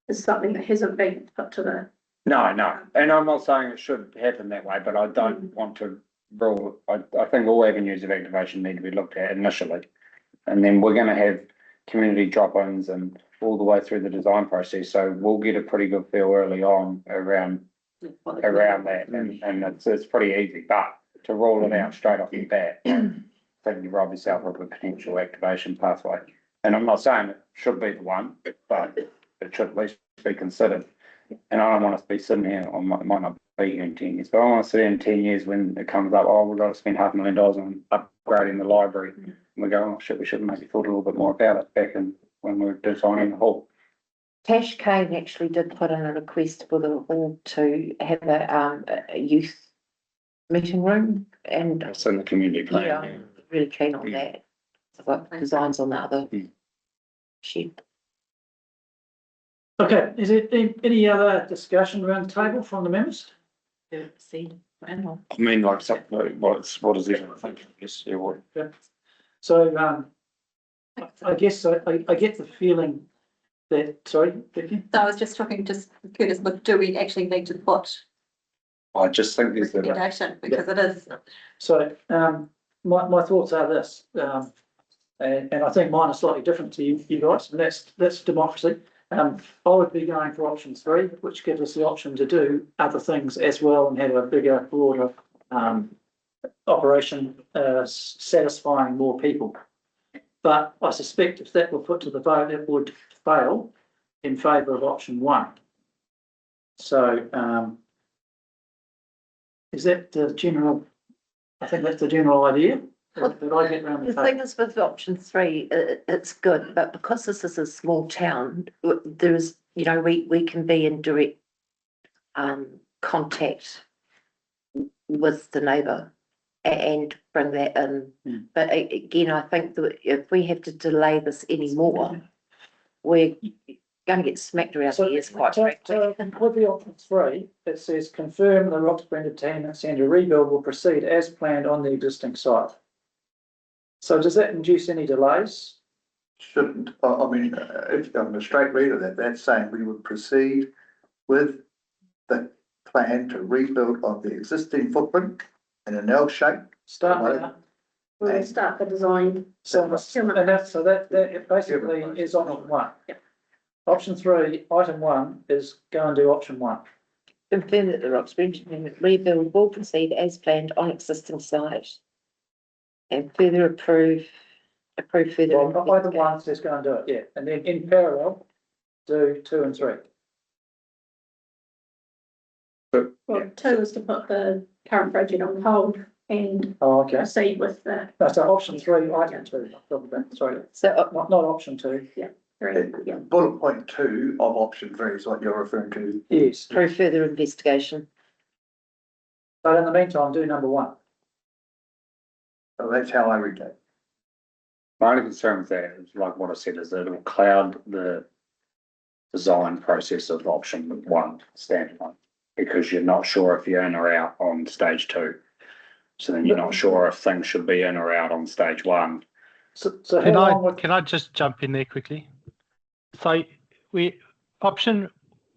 is something that hasn't been put to the. No, and I'm not saying it should happen that way, but I don't want to rule. I think all avenues of activation need to be looked at initially, and then we're going to have community drop-ins and all the way through the design process. So we'll get a pretty good feel early on around that, and it's pretty easy. But to rule it out straight off the bat, I think you rob yourself of a potential activation pathway. And I'm not saying it should be the one, but it should at least be considered. And I don't want us to be sitting here, or might not be here in 10 years, but I want to sit here in 10 years when it comes up, oh, we've got to spend $500,000 on upgrading the library. And we go, oh shit, we should have maybe thought a little bit more about it back when we were designing the hall. Tash Kane actually did put in a request for the hall to have a youth meeting room, and It's in the community plan. yeah, I'm really keen on that. I've got designs on the other shed. Okay, is there any other discussion around the table from the members? I mean, like, what is it? I think, yes, yeah, what? Yeah. So, I guess I get the feeling that, sorry, Becky? So I was just talking, Curtis, but do we actually need to put I just think there's the. recommendation, because it is. So, my thoughts are this, and I think mine are slightly different to you guys, and that's democracy. I would be going for option 3, which gives us the option to do other things as well and have a bigger, broader operation, satisfying more people. But I suspect if that were put to the vote, it would fail in favour of option 1. So is that the general? I think that's the general idea. Did I get around The thing is with option 3, it's good, but because this is a small town, there is, you know, we can be in direct contact with the neighbour and bring that in. But again, I think that if we have to delay this anymore, we're going to get smacked around the ears quite frankly. With the option 3, it says confirm the rocks branded tenants and a rebuild will proceed as planned on the existing site. So does that induce any delays? Shouldn't, I mean, if I'm a straight reader, that's saying we would proceed with the plan to rebuild on the existing footprint in an L shape. Start with that. We'll start the design. So that basically is option 1. Yeah. Option 3, item 1 is go and do option 1. Confirm that the Roxbridge rebuild will proceed as planned on existing site. And further approve further. Well, item 1 says go and do it, yeah, and then in parallel, do 2 and 3. Well, 2 is to put the current project on hold and Okay. proceed with the No, so option 3, item 2, I'm talking about, sorry, So not option 2. 3, yeah. Bullet point 2 of option 3 is what you're referring to. Yes, approve further investigation. but in the meantime, do number 1. So that's how I read that. My only concern with that is, like what I said, is that it'll cloud the design process of option 1 standalone, because you're not sure if you're in or out on stage 2. So then you're not sure if things should be in or out on stage 1. So how long would, Can I just jump in there quickly? So option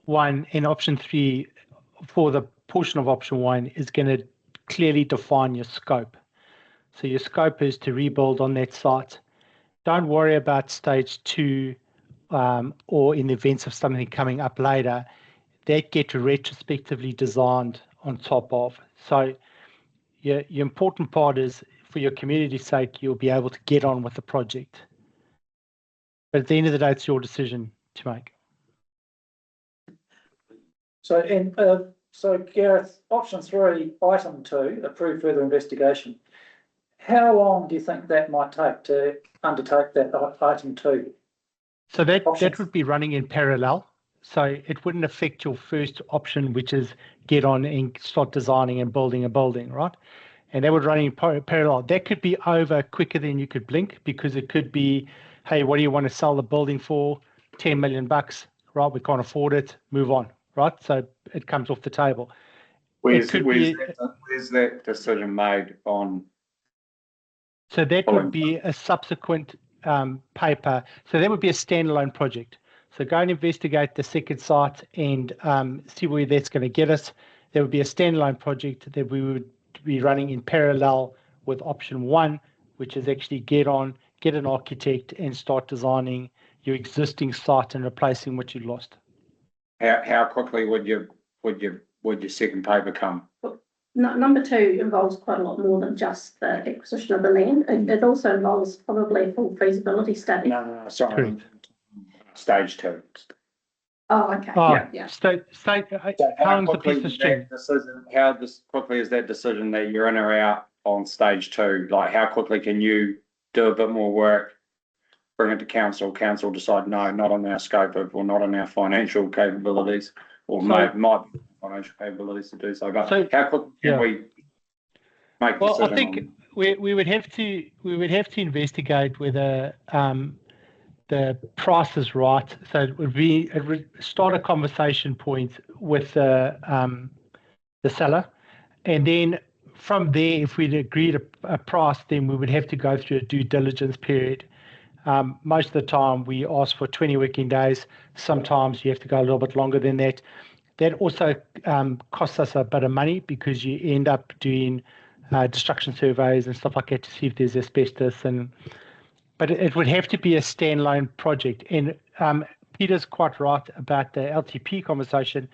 1 and option 3 for the portion of option 1 is going to clearly define your scope. So your scope is to rebuild on that site. Don't worry about stage 2 or in the events of something coming up later. that get retrospectively designed on top of. So your important part is, for your community's sake, you'll be able to get on with the project. But at the end of the day, it's your decision to make. So, so Gareth, option 3, item 2, approve further investigation. How long do you think that might take to undertake that item 2? So that would be running in parallel. So it wouldn't affect your first option, which is get on and start designing and building a building, right? And that would run in parallel. That could be over quicker than you could blink, because it could be, hey, what do you want to sell the building for? 10 million bucks, right? We can't afford it. Move on, right? So it comes off the table. Where's that decision made on? So that would be a subsequent paper. So that would be a standalone project. So go and investigate the second site and see where that's going to get us. There would be a standalone project that we would be running in parallel with option 1, which is actually get an architect and start designing your existing site and replacing what you lost. How quickly would your second paper come? Number 2 involves quite a lot more than just the acquisition of the land. It also involves probably a full feasibility study. No, sorry. Stage 2. Oh, okay. Yeah. So how long's a piece of string? How quickly is that decision that you're in or out on stage 2? Like, how quickly can you do a bit more work, bring it to council decide, no, not on our scope of, or not on our financial capabilities, or might be financial capabilities to do so. But how quickly can we make decision? Well, I think we would have to investigate whether the price is right. So it would start a conversation point with the seller, and then from there, if we'd agreed a price, then we would have to go through a due diligence period. Most of the time we ask for 20 working days. Sometimes you have to go a little bit longer than that. That also costs us a bit of money, because you end up doing destruction surveys and stuff like that to see if there's asbestos. But it would have to be a standalone project. And Peter's quite right about the LTP conversation.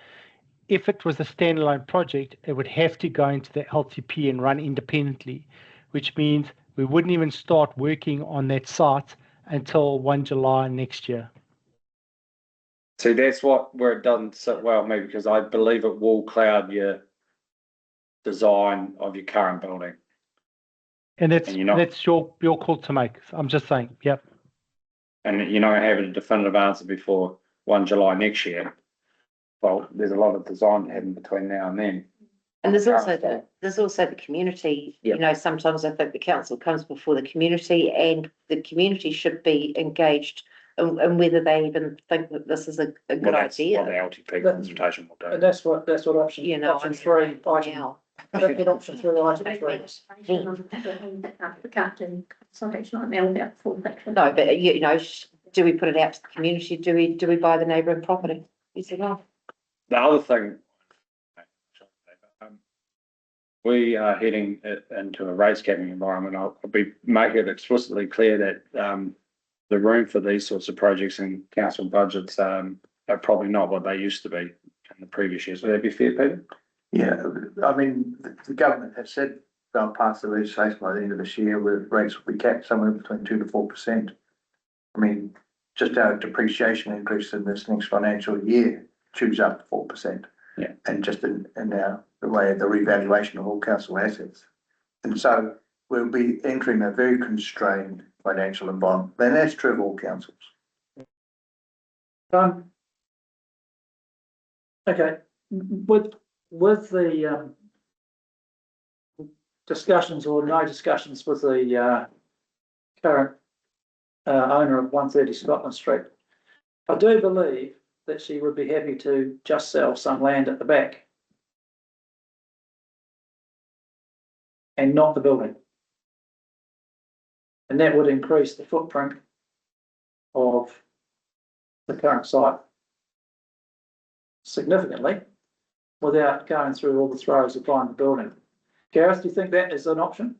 If it was a standalone project, it would have to go into the LTP and run independently, which means we wouldn't even start working on that site until 1 July next year. See, that's where it doesn't sit well with me, because I believe it will cloud your design of your current building. And that's your call to make. I'm just saying, yep. And you're not having a definitive answer before 1 July next year. Well, there's a lot of design to happen between now and then. And there's also the community. Yep. You know, sometimes I think the council comes before the community, and the community should be engaged in whether they even think that this is a good idea. What the LTP consultation will do. And that's what option, You know, option 3, item. now. Option 3, item 3. The captain consultation right now without full picture. No, but you know, do we put it out to the community? Do we buy the neighbouring property? You said no. The other thing, we are heading into a rates capping environment. I'll make it explicitly clear that the room for these sorts of projects in council budgets are probably not what they used to be in the previous years. Would that be fair, Peter? Yeah, I mean, the government has said they'll pass the legislation by the end of this year where rates will be capped somewhere between 2 to 4%. I mean, just our depreciation increase in this next financial year chews up 4%. Yeah. And just in our the way of the revaluation of all council assets. And so we'll be entering a very constrained financial environment. And that's true of all councils. Okay, with the discussions or no discussions with the current owner of 130 Scotland Street, I do believe that she would be happy to just sell some land at the back and not the building. And that would increase the footprint of the current site significantly without going through all the throes of buying the building. Gareth, do you think that is an option?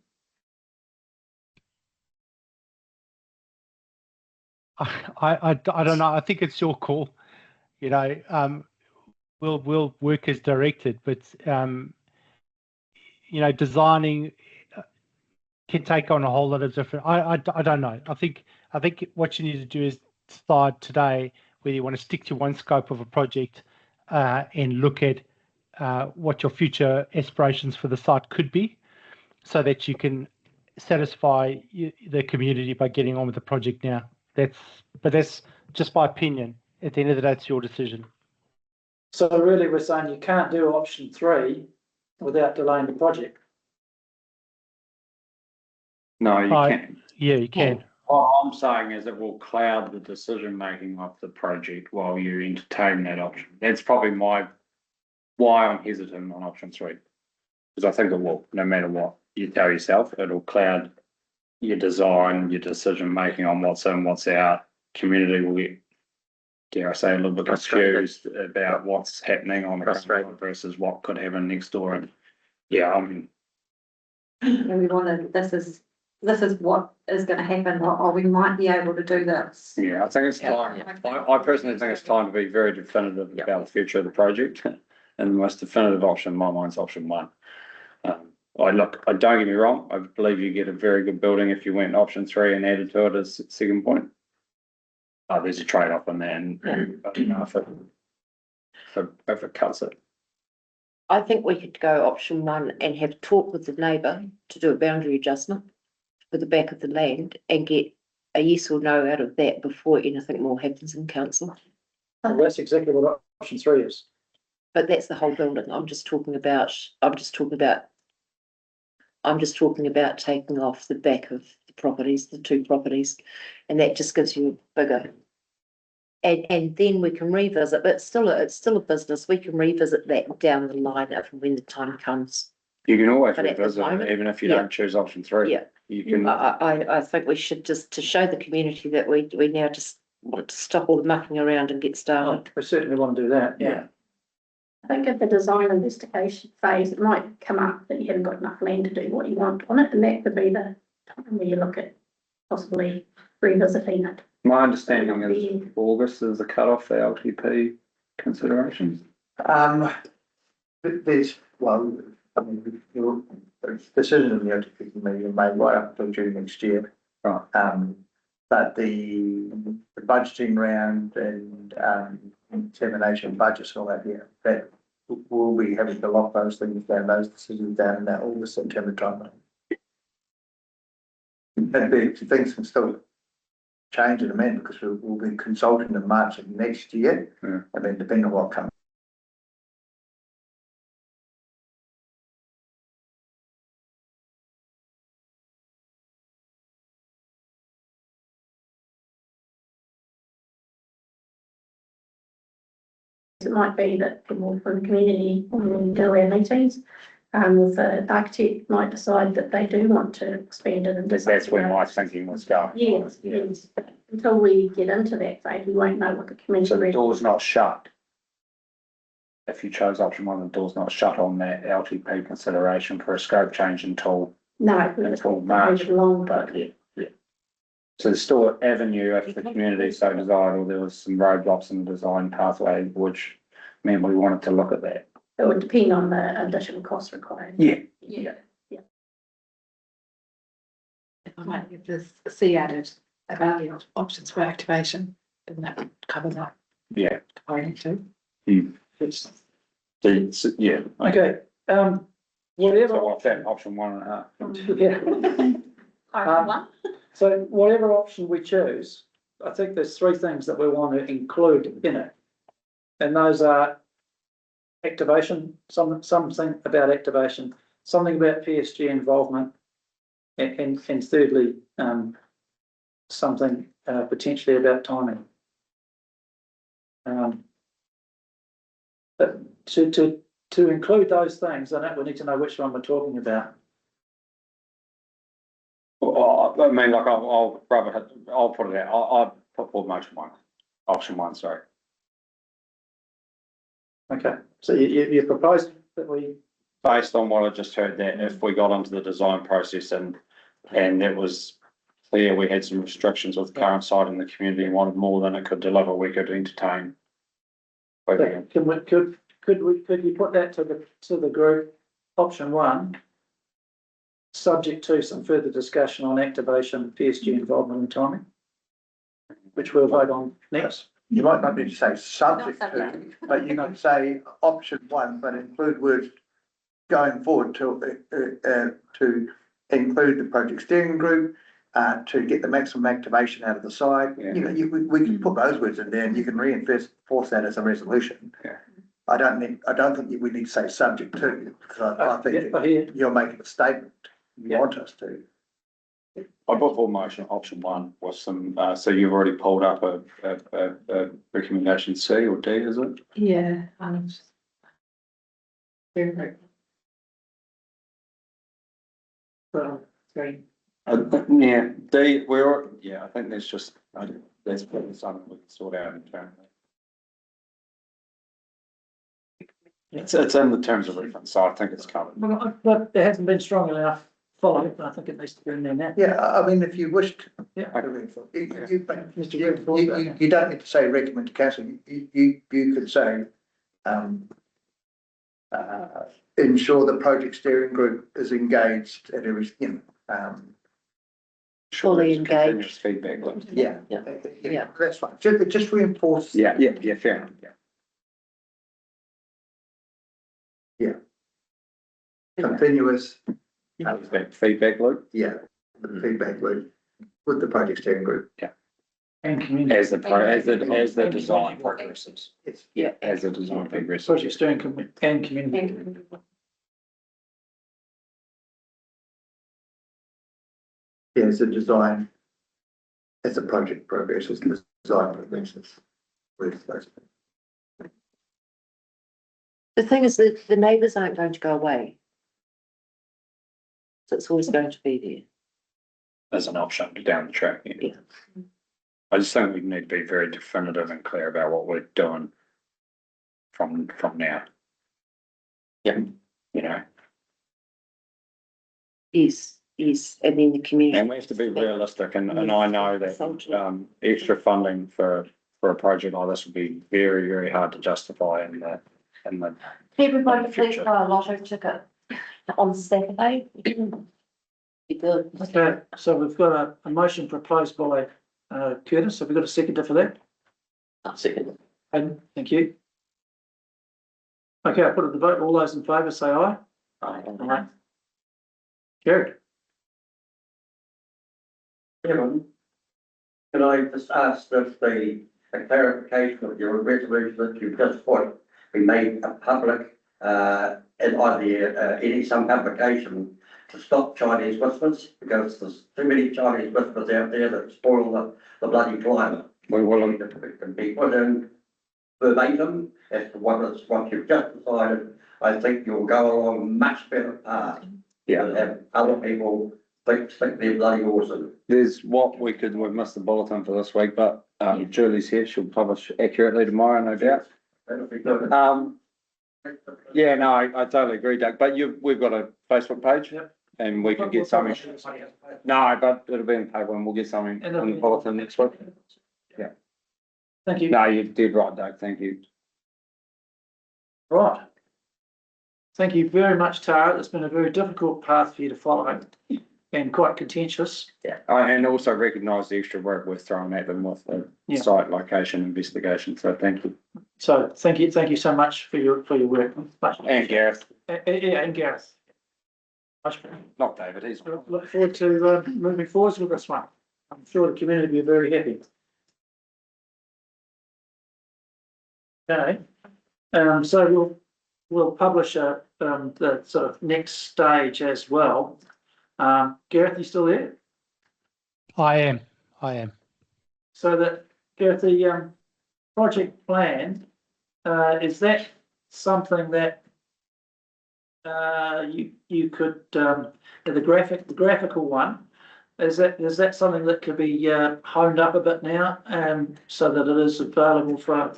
I don't know. I think it's your call. You know, we'll work as directed, but, designing can take on a whole lot of different, I don't know. I think what you need to do is decide today whether you want to stick to one scope of a project, and look at, what your future aspirations for the site could be, so that you can satisfy the community by getting on with the project now. That's just my opinion. At the end of the day, it's your decision. So really, we're saying you can't do option 3 without delaying the project. No, you Right. can't. Yeah, you can. What I'm saying is it will cloud the decision making of the project while you entertain that option. That's probably why I'm hesitant on option 3. Because I think it will, no matter what you tell yourself, it'll cloud your design, your decision making on what's in, what's out. Community will get, dare I say, a little bit confused about what's happening on the ground versus what could happen next door. And yeah, I mean, And we want to, this is what is going to happen, or we might be able to do this. yeah, I think it's time. I personally think it's time to be very definitive about the future of the project. And the most definitive option in my mind is option 1. I don't get me wrong, I believe you get a very good building if you went option 3 and added to it as second point. There's a trade-off in that, and if it cuts it. I think we could go option 1 and have a talk with the neighbour to do a boundary adjustment for the back of the land and get a yes or no out of that before anything more happens in council. Well, that's exactly what option 3 is. But that's the whole building. I'm just talking about taking off the back of the properties, the 2 properties, and that just gives you a bigger. And then we can revisit, but it's still a business. We can revisit that down the line if and when the time comes. You can always But at the revisit it, moment, even if you yeah. don't choose option 3. Yeah. You can. I think we should just, to show the community that we now just want to stop all the mucking around and get started. We certainly want to do that, yeah. I think at the design investigation phase, it might come up that you haven't got enough land to do what you want on it, and that could be the time where you look at possibly revisiting it. My understanding is August is the cut-off for LTP considerations. There's, well, I mean, your decision in the LTP can be made right up until June next year. Right. But the budgeting round and examination budgets and all that, yeah, that we'll be having to lock those things down, those decisions down in that August, September time. And things can still change and amend because we'll be consulting in March of next year. Yeah. And then depending on what comes. It might be that people from the community, when we do our meetings, the architect might decide that they do want to expand it. And That's where my thinking was going. Yes, yes. But until we get into that phase, we won't know what the community. So the door's not shut. If you chose option 1, the door's not shut on that LTP consideration for a scope change until March. Long, But yeah. So there's still an avenue if the community so desired, or there was some roadblocks in the design pathway, which meant we wanted to look at that. It would depend on the additional costs required. Yeah. Yeah. If I might give this C added about the options for activation, then that would cover that. Yeah. I need to. Yeah. Okay, whatever. So what's that, option 1.5? Yeah. So whatever option we choose, I think there's 3 things that we want to include in it. And those are activation, something about activation, something about PSG involvement, and thirdly, something potentially about timing. But to include those things, I think we need to know which one we're talking about. I mean, like I'll put it out. I'll put forward option 1, sorry. Okay, so you proposed that we. Based on what I just heard, that if we got into the design process and it was clear we had some restrictions with the current site and the community wanted more than it could deliver, we could entertain. Could could you put that to the group, option one? Subject to some further discussion on activation, PSG involvement and timing. Which we'll vote on next. You might not need to say subject Not to, subject. but you can say option one, but include words going forward to include the project steering group, to get the maximum activation out of the site. Yeah. You know, we can put those words in there and you can force that as a resolution. Yeah. I don't think we need to say subject to, because I think Yeah, I hear. you're making a statement. You Yeah. want us to. I put for motion, option one was some, so you've already pulled up a recommendation C or D, is it? Yeah. So, three. Yeah, D, I think there's just, there's probably something we can sort out internally. It's in the terms of reference, so I think it's covered. But it hasn't been strong enough followed, I think it needs to be in there now. Yeah, I mean, if you wish to. Yeah. You don't need to say recommend to council, you could say, ensure the project steering group is engaged at every, Fully engaged. Continuous feedback loop. yeah. Yeah. That's fine, just reinforce. Yeah, fair enough, yeah. Continuous, Feedback loop. yeah, the feedback loop with the project steering group. And community. As the design progresses. It's, Yeah, as the design progresses. Project steering and community. yeah, as a design, as the project progresses, the design progresses. With those. The thing is that the neighbours aren't going to go away. So it's always going to be As an option down the track. Yeah. I just think we need to be very definitive and clear about what we're doing from now. Yeah. You know, there. Yes, and then the community. and we have to be realistic, and I know that, extra funding for a project like this would be very, very hard to justify in the. Everybody please Future. buy a lotto ticket on Saturday. Be good. Okay, so we've got a motion proposed by Curtis, have we got a seconder for that? Second. And thank you. Okay, I put it to the vote, all those in favour say aye. Aye. Carried. Chairman, can I just ask that a clarification of your resolution that you've just put be made public, in either, any some publication to stop Chinese whispers, because there's too many Chinese whispers out there that spoil the bloody climate. We will, It can be put in verbatim as to what you've just decided. I think you'll go along a much better path. Yeah. Than have other people think they're bloody awesome. there's what we've missed the bulletin for this week, but, Julie's here, she'll publish accurately tomorrow, no doubt. That'll be good. Yeah, no, I totally agree, Doug, but we've got a Facebook page. Yep. And we could get something, no, but it'll be in paper and we'll get something in the bulletin next week. Yeah. Thank you. No, you did right, Doug, thank you. Right. Thank you very much, Tara. It's been a very difficult path for you to follow and quite contentious. Yeah. And also recognise the extra work we're throwing at them with the Yeah. site location investigation, so thank you. So thank you so much for your work. And Gareth, Yeah, and Gareth. Much not David, he's. look forward to moving forwards with this one. I'm sure the community will be very happy. Okay, so we'll publish the sort of next stage as well. Gareth, you still there? I am. So that, Gareth, the project plan, is that something that you could, the graphical one, is that something that could be honed up a bit now, so that it is available for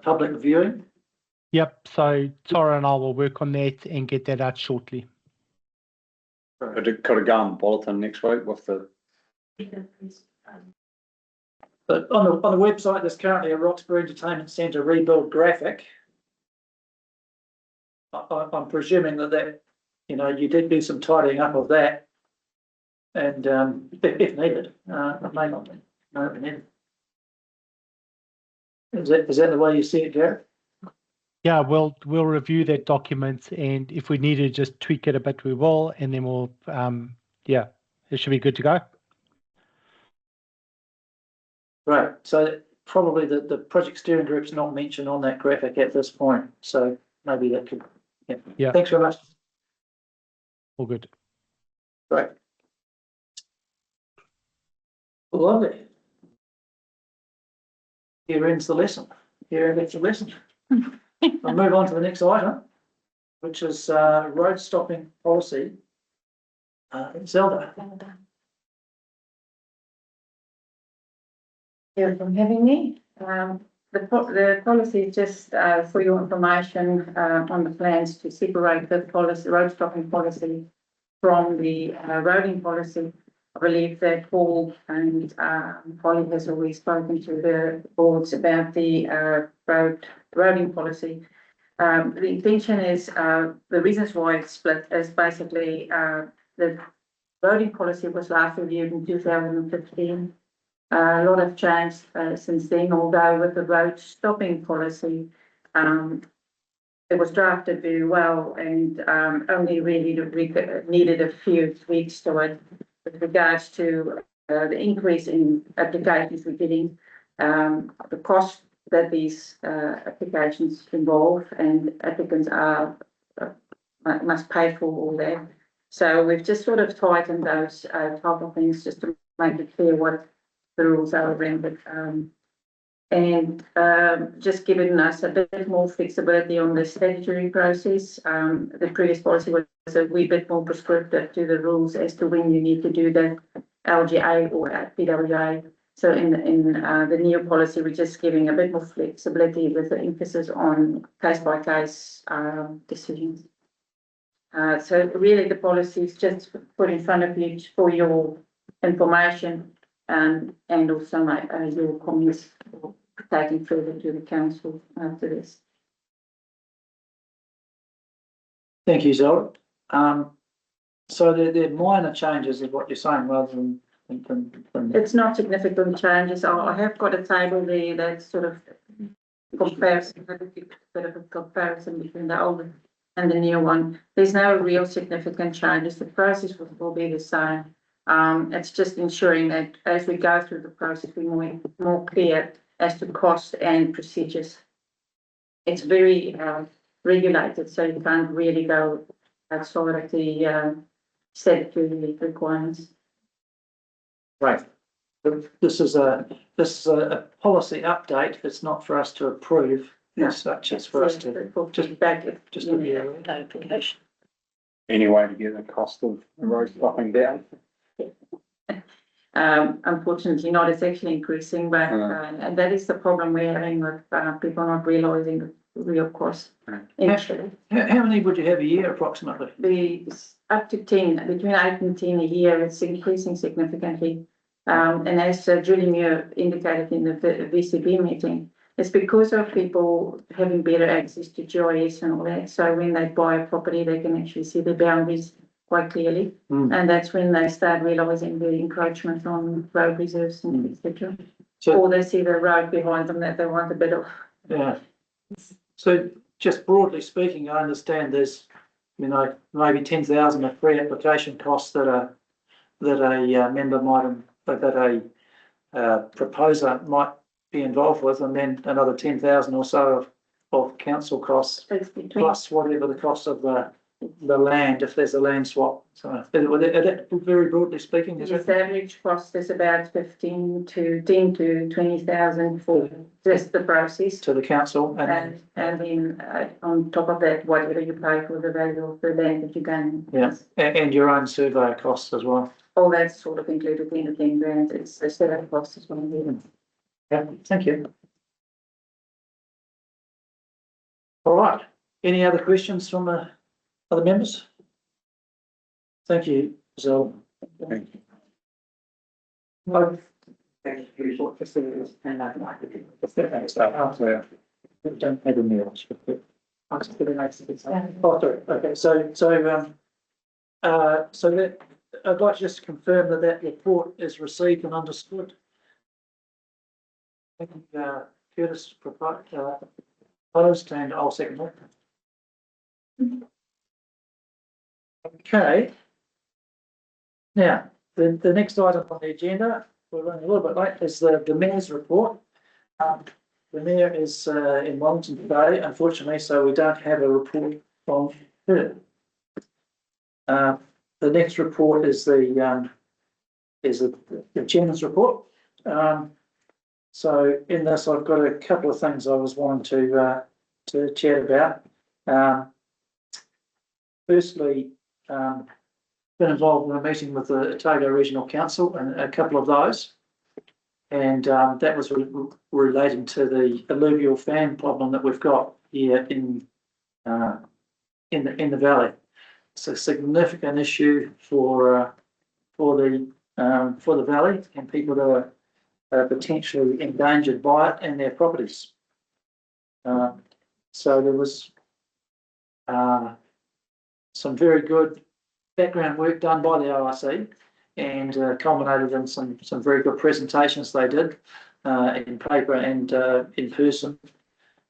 public viewing? Yep, so Tara and I will work on that and get that out shortly. Could it go on the bulletin next week with the, But on the website, there's currently a Roxburgh Entertainment Centre rebuild graphic, I'm presuming that, you know, you did do some tidying up of that. And, if needed, it may not be, no, if needed. Is that the way you see it, Gareth? Yeah, we'll review that document, and if we need to just tweak it a bit, we will, and then we'll, yeah, it should be good to go. Right, so probably the project steering group's not mentioned on that graphic at this point, so maybe that could, yeah. Yeah. Thanks very much. All good. Great. Lovely. Here ends the lesson. Here ends the lesson. I'll move on to the next item, which is road stopping policy. Zelda. you for having me. The policy is just for your information on the plans to separate the policy, road stopping policy from the roading policy. I believe that Paul and Polly has already spoken to the boards about the roading policy. The intention is, the reasons why it's split is basically the roading policy was last reviewed in 2015. A lot have changed since then, although with the road stopping policy, it was drafted very well and only really needed a few tweaks to it with regards to the increase in applications we're getting, the cost that these applications involve, and applicants are must pay for all that. So we've just sort of tightened those type of things just to make it clear what the rules are around it, and just giving us a bit more flexibility on the statutory process. The previous policy was a wee bit more prescriptive to the rules as to when you need to do the LGA or PWA. So in the new policy, we're just giving a bit more flexibility with the emphasis on case by case decisions. So really the policy is just put in front of you for your information, and also your comments taken further to the council after this. Thank you, Zelda. So they're minor changes is what you're saying, rather than It's not significant changes. I have got a table there that sort of comparison, a bit of a comparison between the old and the new one. There's no real significant changes. The process will be the same. It's just ensuring that as we go through the process, we're more clear as to cost and procedures. It's very regulated, so you can't really go outside of the statutory requirements. right. This is a policy update. It's not for us to approve as such. It's for us to just back just to be aware. Notification. Any way to get the cost of road stopping down? Unfortunately not, it's actually increasing, but and that is the problem we're having with people not realising the real cost. Actually, How many would you have a year approximately? Up to 10, between 8 and 10 a year, it's increasing significantly. And as Julie Muir indicated in the VCB meeting, it's because of people having better access to GIS and all that. So when they buy a property, they can actually see the boundaries quite clearly. And that's when they start realising the encroachment on road reserves and etc. Or they see the road behind them that they want a bit of. Yeah. So just broadly speaking, I understand there's, maybe 10,000 of free application costs that a member might have, that a proposer might be involved with, and then another 10,000 or so of council costs, plus whatever the cost of the land, if there's a land swap. So very broadly speaking, is The it? average cost is about 10 to 20,000 for just the process. To the council, And then on top of that, whatever you pay for the value of the land that you gain. yeah, and your own surveyor costs as well. All that's sort of included in the 10 grand. It's a set of costs as well. Yeah, thank you. All right. Any other questions from the other members? Thank you, Zell. Thank you. Don't have a meal. I'm just gonna make sense. Oh, sorry, okay, so that, I'd like just to confirm that that report is received and understood. Thank you, Curtis, proposed, and I'll second that. Okay. Now, the next item on the agenda, we're running a little bit late, is the mayor's report. The mayor is in Wellington today, unfortunately, so we don't have a report from her. The next report is the chairman's report. So in this, I've got a couple of things I was wanting to chat about. Firstly, been involved in a meeting with the Otago Regional Council and a couple of those. And that was relating to the alluvial fan problem that we've got here in the valley. It's a significant issue for the valley and people that are potentially endangered by it and their properties. So there was some very good background work done by the ORC and culminated in some very good presentations they did in paper and in person.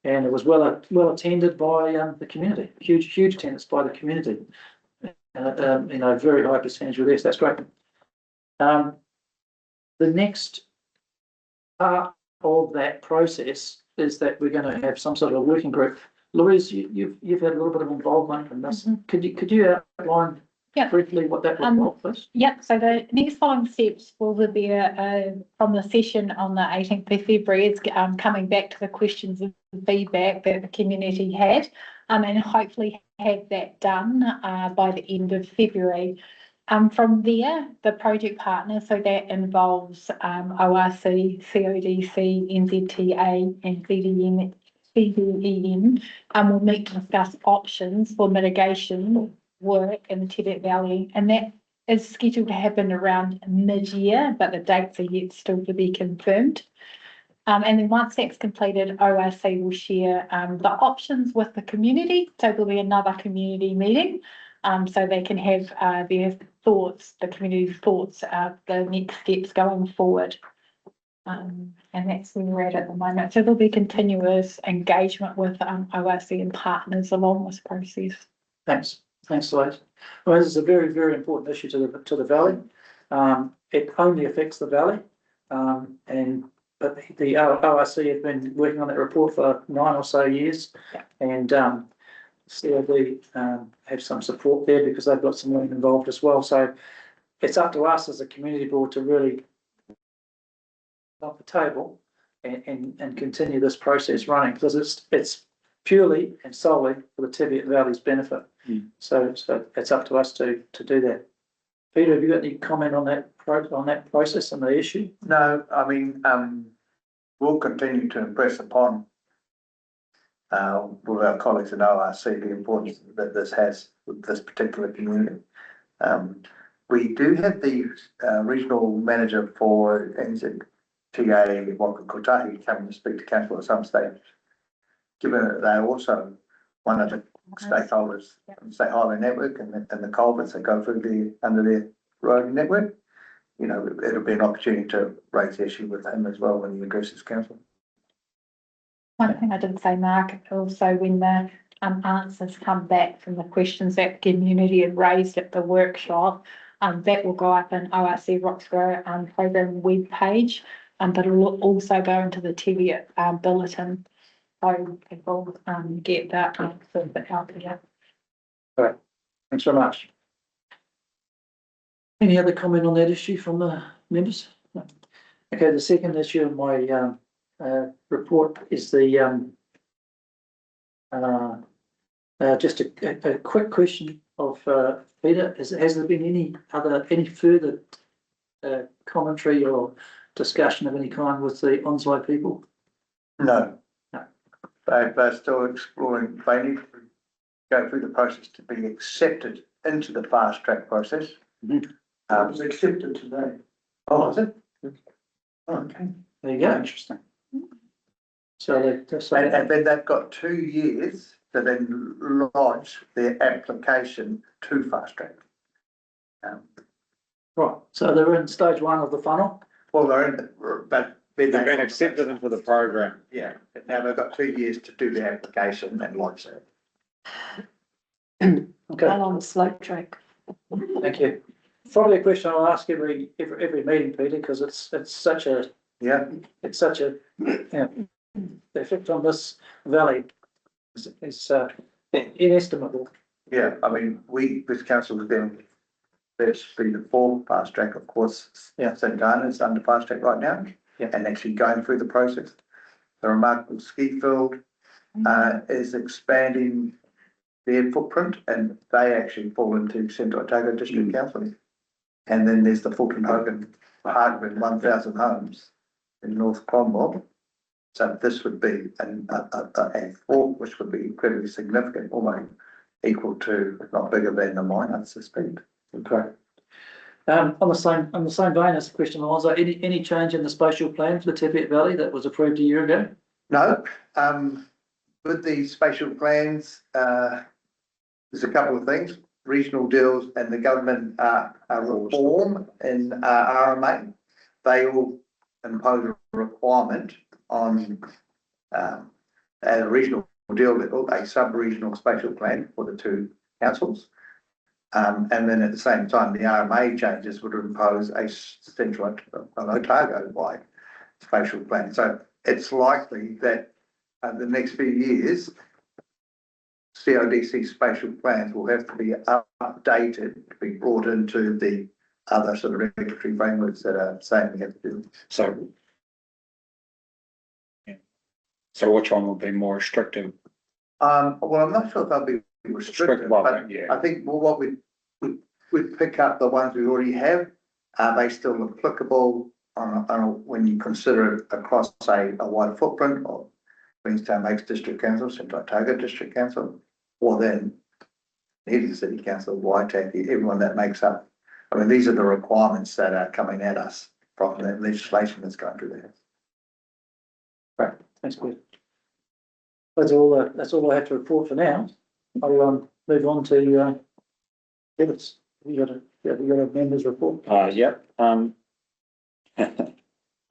And it was well attended by the community, huge attendance by the community. Very high percentage with this, that's great. The next part of that process is that we're going to have some sort of a working group. Louise, you've had a little bit of involvement in this. Could you outline briefly what that would involve, please? Yep, so the next following steps will be from the session on the 18th of February, it's coming back to the questions and feedback that the community had, and hopefully have that done by the end of February. From there, the project partner, so that involves ORC, CODC, NZTA and CDEN, will meet to discuss options for mitigation work in the Teviot Valley, and that is scheduled to happen around mid-year, but the dates are yet still to be confirmed. And then once that's completed, ORC will share the options with the community. So there'll be another community meeting, so they can have their thoughts, the community's thoughts, the next steps going forward. And that's where we're at the moment. So there'll be continuous engagement with ORC and partners along this process. Thanks, Louise. Well, this is a very, very important issue to the valley. It only affects the valley, but the ORC have been working on that report for 9 or so years, and CLD have some support there because they've got some women involved as well. So it's up to us as a community board to really off the table and continue this process running, because it's purely and solely for the Teviot Valley's benefit. So it's up to us to do that. Peter, have you got any comment on that process and the issue? No, I mean, we'll continue to impress upon with our colleagues in ORC the importance that this has with this particular community. We do have the regional manager for NZTA, Waka Kotahi, coming to speak to council at some stage, given that they're also one of the stakeholders in the State Highway Network and the culverts that go through under their road network. It'll be an opportunity to raise the issue with him as well when he addresses council. One thing I didn't say, Mark, also when the answers come back from the questions that the community had raised at the workshop, that will go up in ORC Roxburgh program webpage, but it will also go into the Teviot bulletin. So people get that answer out there. All right, thanks very much. Any other comment on that issue from the members? No. Okay, the second issue in my report is the just a quick question of Peter. Has there been any further commentary or discussion of any kind with the Onslow people? No. They're still exploring. They need to go through the process to be accepted into the fast track process. It was accepted today. Oh, is it? Okay. There you go. Interesting. So and then they've got 2 years to then lodge their application to fast track. Right, so they're in stage one of the funnel. Well, they're in, but. They've been accepted into the program. Yeah, now they've got 2 years to do the application and lodge it. Okay, Along the slope track. thank you. Probably a question I'll ask every meeting, Peter, because it's such a, Yeah, yeah, the effect on this valley is inestimable. yeah, I mean, this council has been, there's been the fourth fast track, of course. Yeah. St. Diana is under fast track right now. Yeah. And actually going through the process. The remarkable ski field is expanding their footprint and they actually fall into Central Otago District Council. And then there's the Fulton Hogan Park with 1,000 homes in North Cromwell. So this would be a fourth, which would be incredibly significant, almost equal to, if not bigger than the mine, I suspect. Okay. On the same vein as the question was, any change in the spatial plan for the Teviot Valley that was approved a year ago? No, with the spatial plans, there's a couple of things, regional deals and the government reform in RMA. They all impose a requirement on at a regional deal level, a sub-regional spatial plan for the two councils. And then at the same time, the RMA changes would impose a central Otago-wide spatial plan. So it's likely that the next few years, CODC spatial plans will have to be updated to be brought into the other sort of regulatory frameworks that are saying we have to do. So which one would be more restrictive? Well, I'm not sure if they'll be restricted, Well, but yeah. I think what we'd pick up the ones we already have. Are they still applicable when you consider it across, say, a wider footprint of Queenstown Lakes District Council, Central Otago District Council, or then Eden City Council, Waitaki, everyone that makes up. I mean, these are the requirements that are coming at us from that legislation that's going through there. Right, thanks, Peter. That's all I have to report for now. I'll move on to Dennis. You got a member's report? Yep.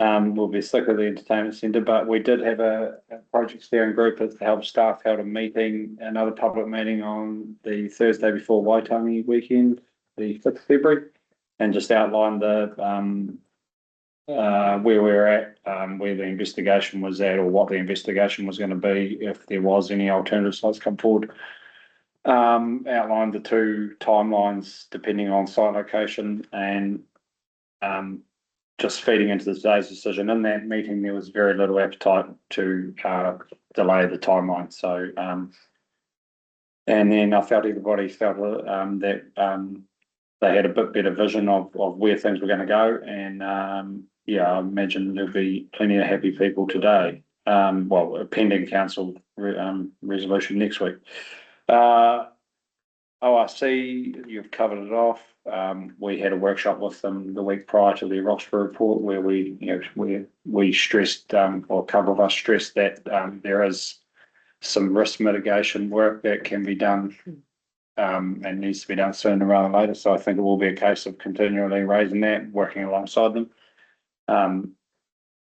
We'll be sick of the entertainment centre, but we did have a project steering group of help staff held a meeting, another public meeting on the Thursday before Waitangi weekend, the 5th of February, and just outlined the where we're at, where the investigation was at, or what the investigation was going to be, if there was any alternative sites come forward. Outlined the two timelines depending on site location and just feeding into today's decision. In that meeting, there was very little appetite to delay the timeline. So, and then I felt everybody felt that they had a bit better vision of where things were going to go. And yeah, I imagine there'll be plenty of happy people today. Well, a pending council resolution next week. ORC, you've covered it off. We had a workshop with them the week prior to the Roxburgh report where we stressed, or a couple of us stressed that there is some risk mitigation work that can be done and needs to be done sooner rather than later. So I think it will be a case of continually raising that, working alongside them.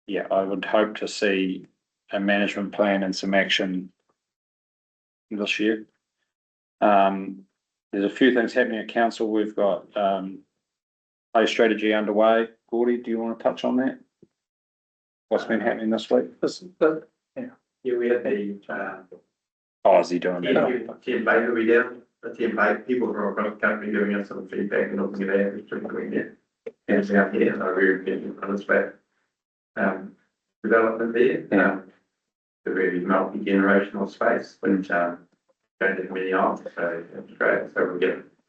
Yeah, I would hope to see a management plan and some action this year. There's a few things happening at council. We've got a strategy underway. Gordy, do you want to touch on that? What's been happening this week? Yeah, we had the Oh, is he doing that? TMB that we did. The TMB people from across the country giving us some feedback and looking at average to between there. And it's out here, so we're getting on its back. Development there. Yeah. The really multi-generational space, which don't have many of, so it's great. So we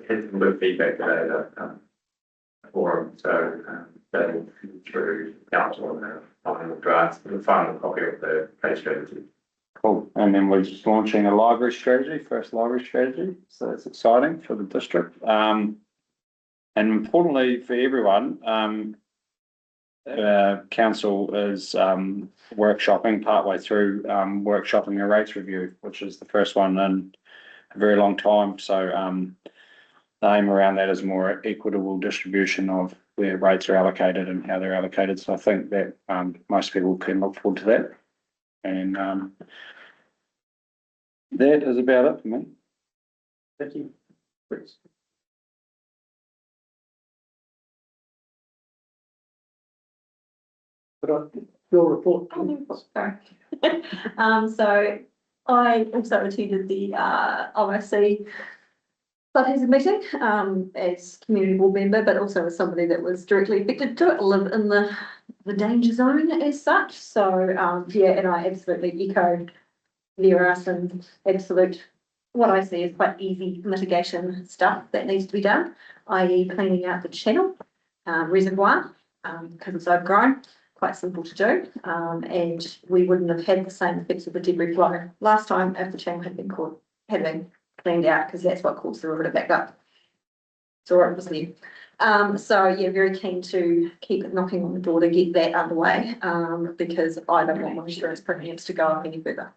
had some good feedback today that forum. So they through council and final drafts, the final copy of the case strategy. Cool. And then we're just launching a library strategy, first library strategy. So that's exciting for the district. And importantly for everyone, council is, workshopping partway through, workshopping a rates review, which is the first one in a very long time. So, the aim around that is more equitable distribution of where rates are allocated and how they're allocated. So I think that, most people can look forward to that. And, that is about it for me. Thank you. Chris. But your report. Oh, no, sorry. So I also attended the OSC Buddies meeting as community board member, but also as somebody that was directly affected to it, live in the danger zone as such. So yeah, and I absolutely echo there are some absolute, what I see is quite easy mitigation stuff that needs to be done, i.e. cleaning out the channel reservoir because it's overgrown. Quite simple to do, and we wouldn't have had the same effects of the debris flow last time if the channel had been cleaned out, because that's what caused the river to back up. So it was there. So yeah, very keen to keep knocking on the door to get that underway, because I don't want my insurance premiums to go up any further.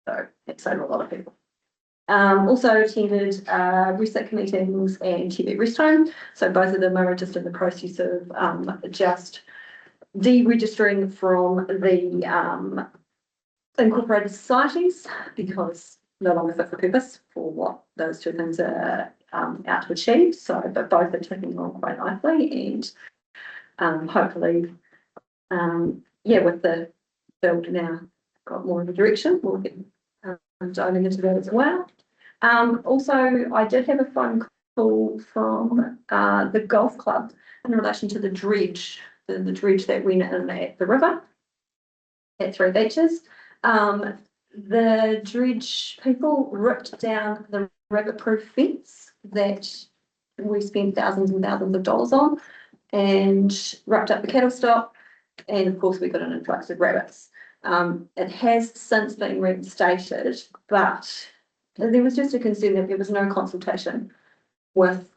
So that's over a lot of people. Also attended reset meetings and Teviot rest home. So both of them are just in the process of just deregistering from the incorporated societies because no longer fit for purpose for what those two things are out to achieve. So, but both are ticking along quite nicely, and hopefully, yeah, with the build now got more of a direction, we'll get diving into that as well. Also, I did have a phone call from the golf club in relation to the dredge. The dredge that went in at the river at 3 beaches. The dredge people ripped down the rabbit-proof fence that we spent thousands and thousands of dollars on and ripped up the cattle stock. And of course, we got an influx of rabbits. It has since been reinstated, but there was just a concern that there was no consultation with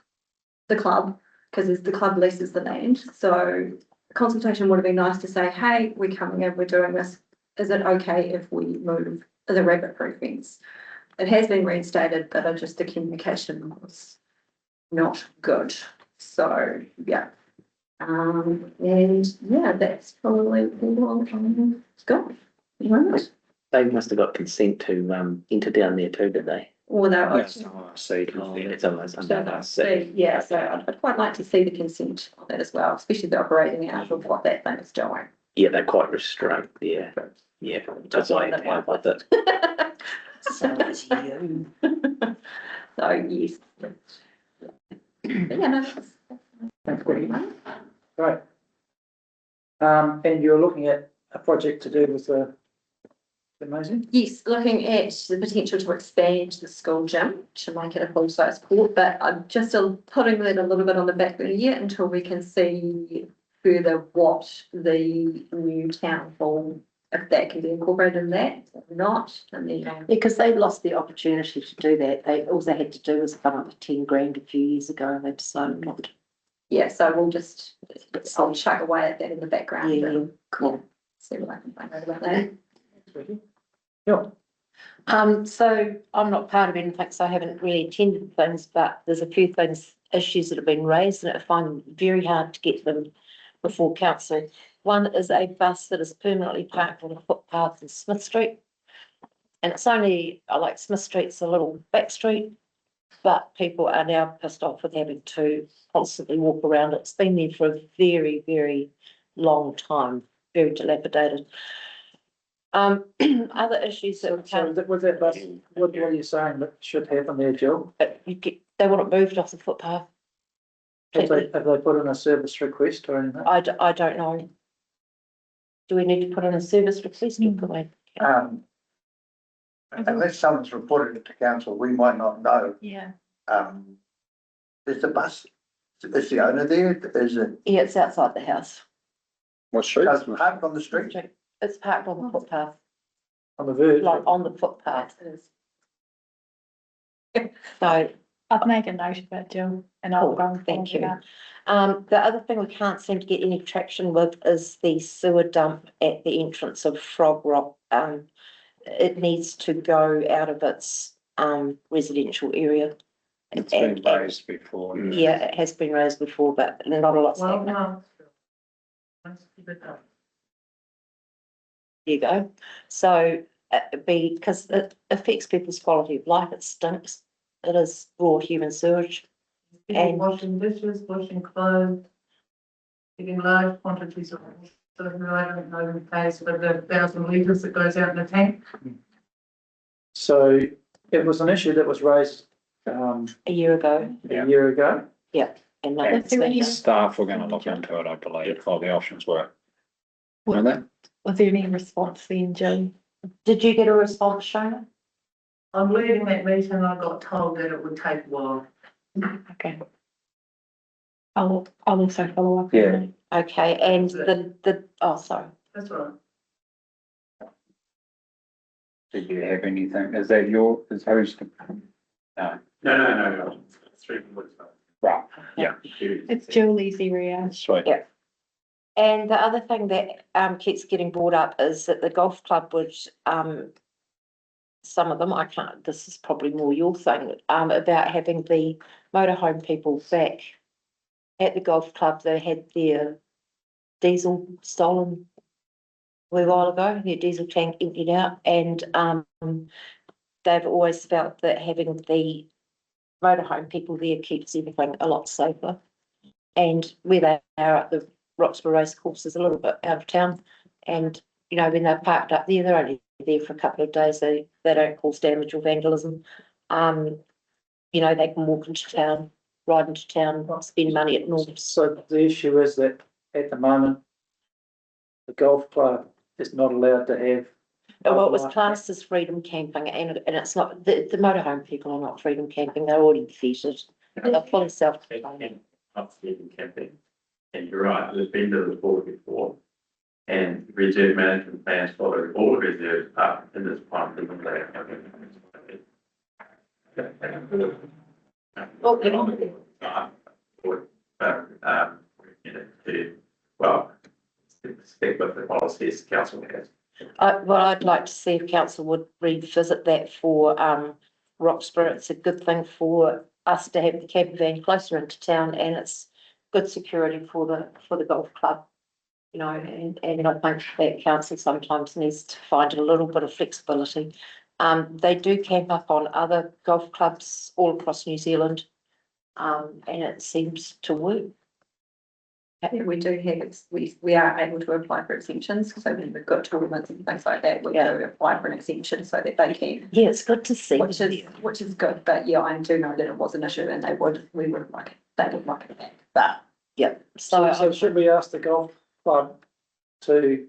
the club because the club leases the land. So consultation would have been nice to say, hey, we're coming in, we're doing this. Is it okay if we move the rabbit-proof fence? It has been reinstated, but just the communication was not good. So yeah. And yeah, that's probably all I've got. Right. They must have got consent to enter down there too, did they? Or they're That's see. Oh, it's almost under yeah, so I'd quite like to see the consent on that as well, especially the operating hours of what that thing is doing. Yeah, they're quite restrained. Yeah, yeah, because I had to help with it. So yes. Yeah, no, Thanks, Becky. Right. And you're looking at a project to do with the amazing? yes, looking at the potential to expand the school gym to make it a full-size court, but I'm just still putting that a little bit on the back burner yet until we can see further what the new town hall, if that can be incorporated in that or not. And then Because they lost the opportunity to do that. All they had to do was come up with 10 grand a few years ago and they decided not to. yeah, so we'll just, I'll chuck away at that in the background. Yeah, and, cool. see what I can find out about that. Yeah. So I'm not part of anything, so I haven't really attended things, but there's a few issues that have been raised and I find it very hard to get them before council. One is a bus that is permanently parked on a footpath in Smith Street. And it's only, like Smith Street's a little back street, but people are now pissed off with having to constantly walk around it. It's been there for a very, very long time, very dilapidated. Other issues that So with that bus, what are you saying that should happen there, Jill? they want it moved off the footpath. Have they put in a service request or anything? I don't know. Do we need to put in a service request or can we? Unless someone's reported it to council, we might not know. Yeah. Is the bus, is the owner there? Is it? Yeah, it's outside the house. What street? Does it park on the street? It's parked on the footpath, On the verge? like on the footpath. So I've made a note of it, Jill, and I'll go and Thank follow you. it up. The other thing we can't seem to get any traction with is the sewer dump at the entrance of Frog Rock. It needs to go out of its residential area. It's been raised before. Yeah, it has been raised before, but not a lot's happening. no. Let's keep it up. There you go. So because it affects people's quality of life, it stinks. It is raw human sewage. People And- washing dishes, washing clothes, getting large quantities of water. So I don't know who pays for the 1,000 litres that goes out in the tank. So it was an issue that was raised, A year ago, a year ago. and Yeah. nothing's been done. Staff were gonna look into it, I believe, all the options were. Know that? Was there any response then, Jill? Did you get a response, Shona? I'm leaving that meeting, I got told that it would take a while. Okay. I'll also follow up. Yeah. Okay, and oh, sorry. That's all right. Did you have anything? Is that is who's? No. No. 3 weeks. Right, yeah. It's Julie's area. Sweet. Yeah. And the other thing that keeps getting brought up is that the golf club would some of them, I can't, this is probably more your thing, about having the motorhome people back at the golf club. They had their diesel stolen a wee while ago, their diesel tank emptied out, and they've always felt that having the motorhome people there keeps everything a lot safer. And where they are at the Roxburgh Race Course is a little bit out of town, and when they're parked up there, they're only there for a couple of days. They don't cause damage or vandalism. They can walk into town, ride into town, spend money at Norm's. So the issue is that at the moment, the golf club is not allowed to have. Well, it was classed as freedom camping, and it's not, the motorhome people are not freedom camping, they're already vetted. They're fully self-contained. Not freedom camping. And you're right, there's been to the board before. And reserve management plans follow all the reserves up in this part of the plan. Stick with the policies the council has. I'd like to see if council would revisit that for Roxburgh. It's a good thing for us to have the camper van closer into town, and it's good security for the golf club. And I think that council sometimes needs to find a little bit of flexibility. They do camp up on other golf clubs all across New Zealand, and it seems to work. We do have, we are able to apply for exemptions, so when we've got tournaments and things like that, we do apply for an exemption so that they can. Yeah, it's good to see. Which is good, but yeah, I do know that it was an issue and they would like it, they would like it back, but. Yeah. So should we ask the golf club to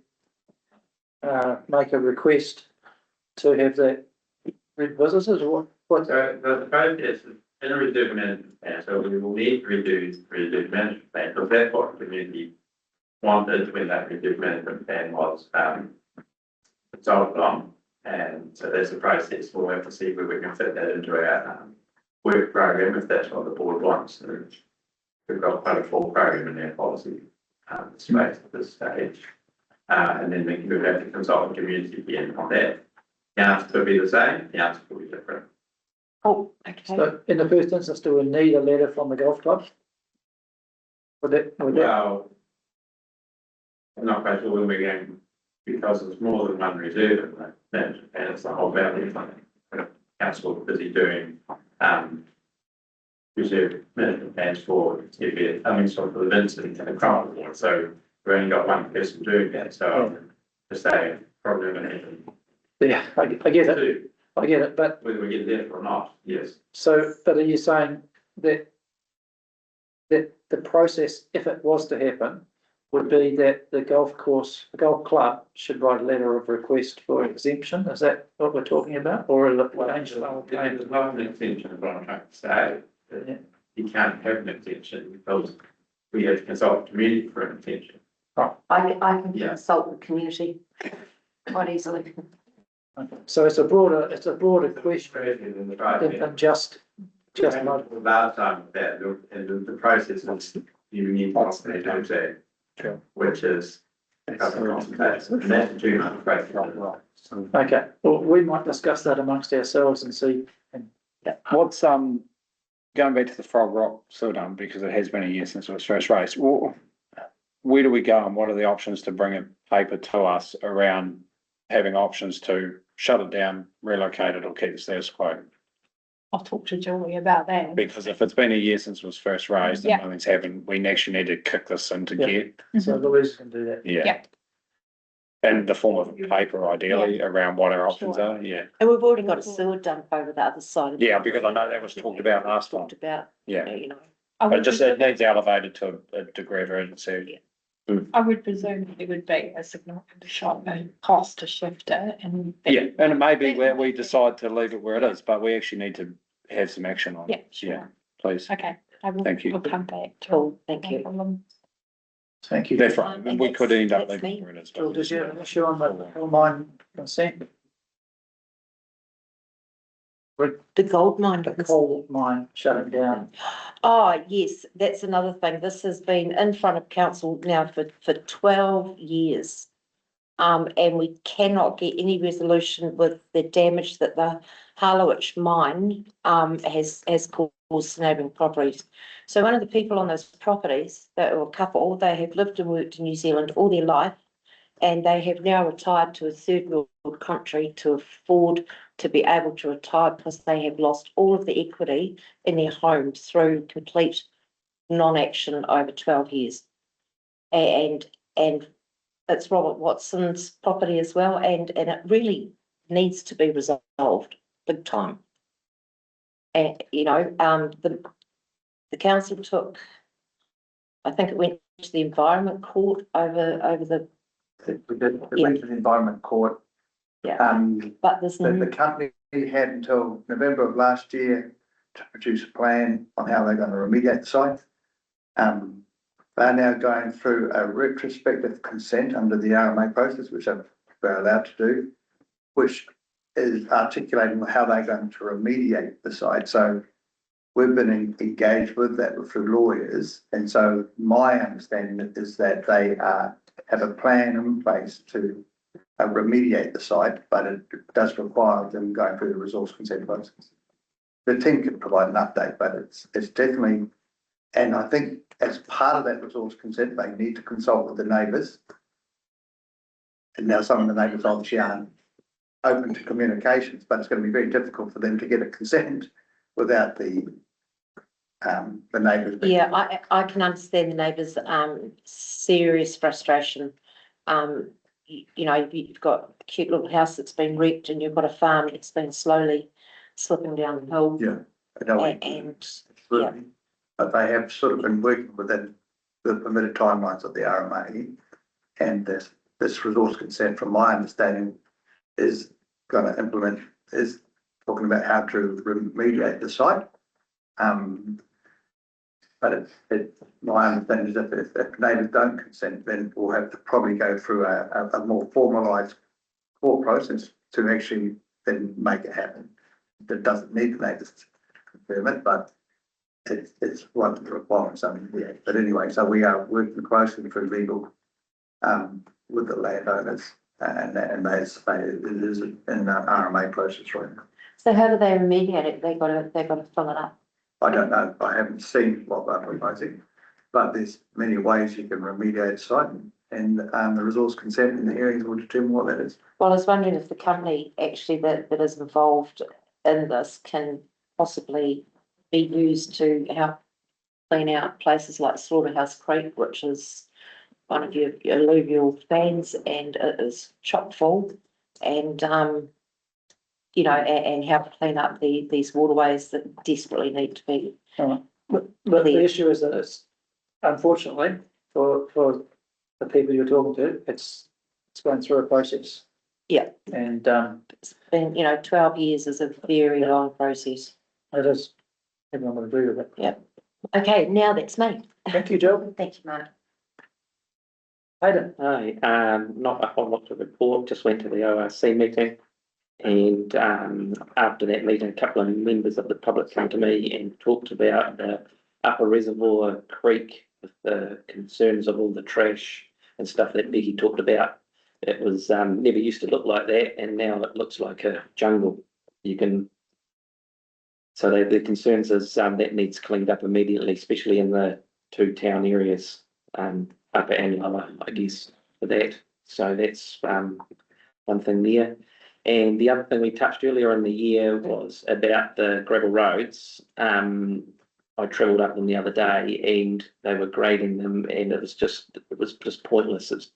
make a request to have that revisited, or what? So the process is in a reserve management plan, so we will need to redo reserve management plan, because that's what the community wanted when that reserve management plan was consulted on. And so there's a process, we'll have to see where we can fit that into our work program, if that's what the board wants. And we've got quite a full program in our policy space at this stage. And then we would have to consult the community again on that. The answer could be the same, the answer could be different. Oh, okay. So in the first instance, do we need a letter from the golf club? Well, I'm not quite sure when we're going, because there's more than one reserve in the management, and it's the whole valley. Council are busy doing reserve management plans for Teviot, for the Vincent and the Crown. So we've only got one person doing that, so to say probably going to happen. Yeah, I get it, but. Whether we get there or not, yes. So, but are you saying that the process, if it was to happen, would be that the golf club should write a letter of request for exemption? Is that what we're talking about? Or is it change the whole plan? There's not an exemption, is what I'm trying to say. You can't have an exemption because we have to consult the community for an exemption. I can consult the community quite easily. So it's a broader question than just Just last time that, and the process is you need to operate on that, which is a couple of consultations, and that's the 2 month process. Okay, well, we might discuss that amongst ourselves and see. What's, going back to the Frog Rock Sewer Dump, because it has been a year since it was first raised, where do we go and what are the options to bring a paper to us around having options to shut it down, relocate it or keep the status quo? I'll talk to Julie about that. Because if it's been a year since it was first raised and Yeah. nothing's happened, we actually need to kick this into gear. So Louise can do that. Yeah. Yeah. In the form of a paper ideally around what our options are, yeah. And we've already got a sewer dump over the other side. of the Yeah, because I know that was talked about last time. Talked about, Yeah, you know, but just it needs elevated to a degree of urgency. I would presume that there would be a significant cost to shift it and. Yeah, and it may be where we decide to leave it where it is, but we actually need to have some action on Yeah, it. sure. Yeah, please. Okay, I will, Thank you. we'll come back. cool, thank No you. problem. Thank you. That's right, and we could end up That's leaving me. it where it is. Jill, did you have an issue on the mine consent? The gold mine. The coal mine shutting down. Oh, yes, that's another thing. This has been in front of council now for 12 years. And we cannot get any resolution with the damage that the Harlowich mine, has caused neighbouring properties. So one of the people on those properties, that were a couple, they have lived and worked in New Zealand all their life. And they have now retired to a third world country to afford to be able to retire because they have lost all of the equity in their homes through complete non-action over 12 years. And it's Robert Watson's property as well, and it really needs to be resolved big time. And, you know, the council took, I think it went to the Environment Court over the, It went to the Environment Court. yeah, but there's The company had until November of last year to produce a plan on how they're going to remediate the site. They're now going through a retrospective consent under the RMA process, which they're allowed to do, which is articulating how they're going to remediate the site. So we've been engaged with that through lawyers. And so my understanding is that they have a plan in place to remediate the site, but it does require them going through the resource consent process. The team can provide an update, but it's definitely, and I think as part of that resource consent, they need to consult with the neighbours. And now some of the neighbours obviously aren't open to communications, but it's going to be very difficult for them to get a consent without the neighbours. yeah, I can understand the neighbours' serious frustration. You know, you've got a cute little house that's been wrecked and you've got a farm that's been slowly slipping down the hill. Yeah, I know. And But they have sort of been working within the permitted timelines of the RMA. And this resource consent, from my understanding, is going to is talking about how to remediate the site. But my understanding is if neighbours don't consent, then we'll have to probably go through a more formalised court process to actually then make it happen. That doesn't need the neighbours to confirm it, but it's one of the requirements under the Act. But anyway, so we are working closely through legal with the landowners, and they say it is in the RMA process right now. so how do they remediate it? They got to fill it up. I don't know. I haven't seen what they're proposing, but there's many ways you can remediate a site, and the resource consent in the hearings will determine what that is. Well, I was wondering if the company actually that is involved in this can possibly be used to help clean out places like Slaughterhouse Creek, which is one of your alluvial fans, and it is chock full, and you know, and help clean up these waterways that desperately need to be. But the issue is that it's, unfortunately, for the people you're talking to, it's going through a process. Yeah. And it's been, 12 years is a very long process. It is. Everyone would agree with it. Yeah. Okay, now that's me. Thank you, Joe. Thank you, Mark. Hayden. Hi, not a whole lot to report, just went to the ORC meeting. And after that meeting, a couple of members of the public came to me and talked about the Upper Reservoir Creek with the concerns of all the trash and stuff that Becky talked about. It was never used to look like that, and now it looks like a jungle. You can. So the concerns is that needs cleaned up immediately, especially in the two town areas, upper and lower, I guess, for that. So that's one thing there. And the other thing we touched earlier in the year was about the gravel roads. I travelled up them the other day and they were grading them, and it was just pointless. It's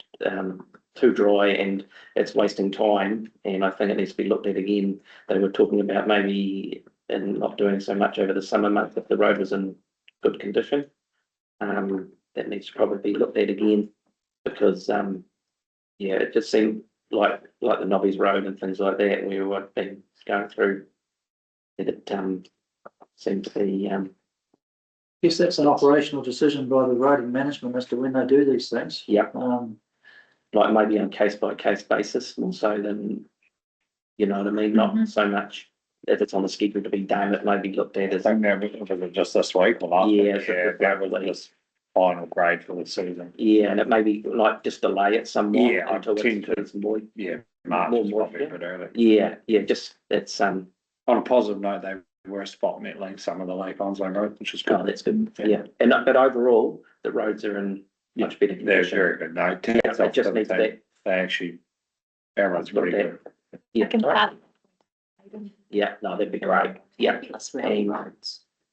too dry and it's wasting time, and I think it needs to be looked at again. They were talking about maybe and not doing so much over the summer months if the road was in good condition. That needs to probably be looked at again, because yeah, it just seemed like the Nobbies Road and things like that we were been going through. It seemed to be Yes, that's an operational decision by the roading management as to when they do these things. yeah, like maybe on case by case basis more so than, you know what I mean, not so much if it's on the schedule to be done, it may be looked at as. I think that was just this week or last Yeah, week, that was final grade for the season. Yeah, and it may be like just delay it somewhat Yeah, until it's more. Yeah, March is probably a bit early. Yeah, just it's On a positive note, they were spot metling some of the Lake Onslow Road, which is good. oh, that's good. Yeah, and but overall the roads are in much better They're condition. very good. No, Yeah, so it just needs they actually, our road's pretty good. Yeah, Can yeah, no, that'd be great. Yeah,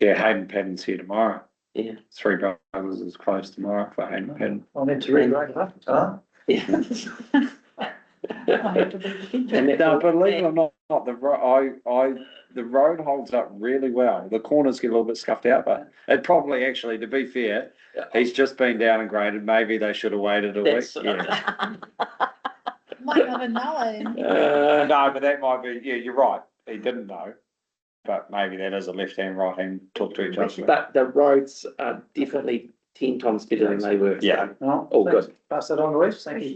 Yeah, Hayden Patton's here tomorrow. yeah, Three Brothers is closed tomorrow for Hayden Patton. I need to regrade that. yeah. I have to be the And No, believe it or not, the road holds up really well. The corners get a little bit scuffed out, but it probably actually, to be fair, he's just been down and graded. Maybe they should have waited a week. Yeah. Might not have known. No, but that might be, yeah, you're right. He didn't know. But maybe that is a left hand, right hand talk to each other. But the roads are definitely 10 times better than they were. Yeah. All good. Pass that on to us. Thank you.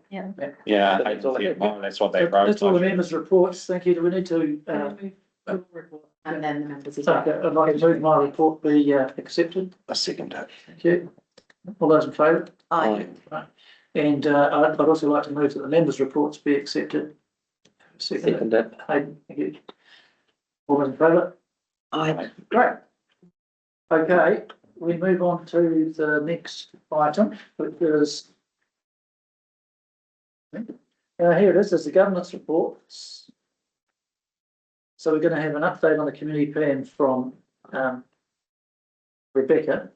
Yeah. Yeah, That's all I have. that's what So that road. that's all the members' reports. Thank you. Do we need to, And then the members. okay, I'd like to move my report be accepted. A second. Thank you. All those in favour? Aye. Right. And I'd also like to move that the members' reports be accepted. Second it. Aye, thank you. All those in favour? Aye. Great. Okay, we move on to the next item, which is. Here it is, there's the governance reports. So we're going to have an update on the community plan from Rebecca.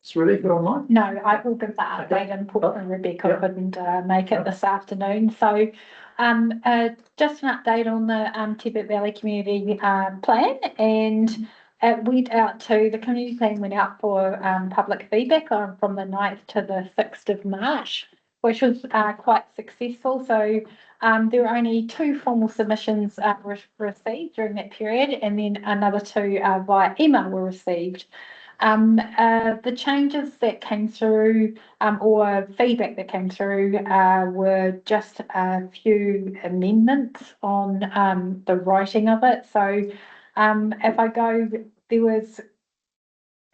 Is Rebecca online? No, I will give that Okay. update and put Rebecca Yep. couldn't make it this afternoon. So just an update on the Teviot Valley Community Plan, and it went out to, the community plan went out for public feedback from the 9th to the 6th of March, which was quite successful. So there were only 2 formal submissions received during that period, and then another 2 via email were received. The changes that came through, or feedback that came through, were just a few amendments on the writing of it. So if I go, there was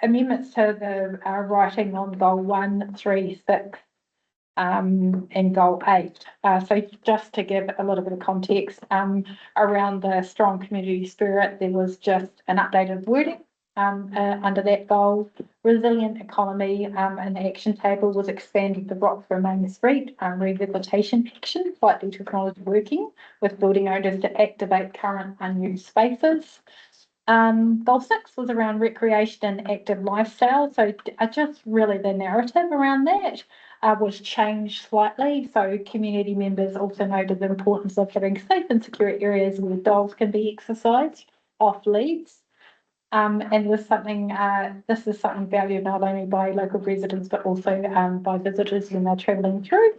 amendments to the writing on goal 1, 3, 6, and goal 8. So just to give a little bit of context, around the strong community spirit, there was just an updated wording. Under that goal, resilient economy, and the action table was expanded to Roxburgh Main Street, rehabilitation action, slightly to acknowledge working with building owners to activate current unused spaces. Goal 6 was around recreation and active lifestyle. So just really the narrative around that was changed slightly. So community members also noted the importance of having safe and secure areas where dogs can be exercised off leads. And this is something valued not only by local residents, but also by visitors when they're travelling through.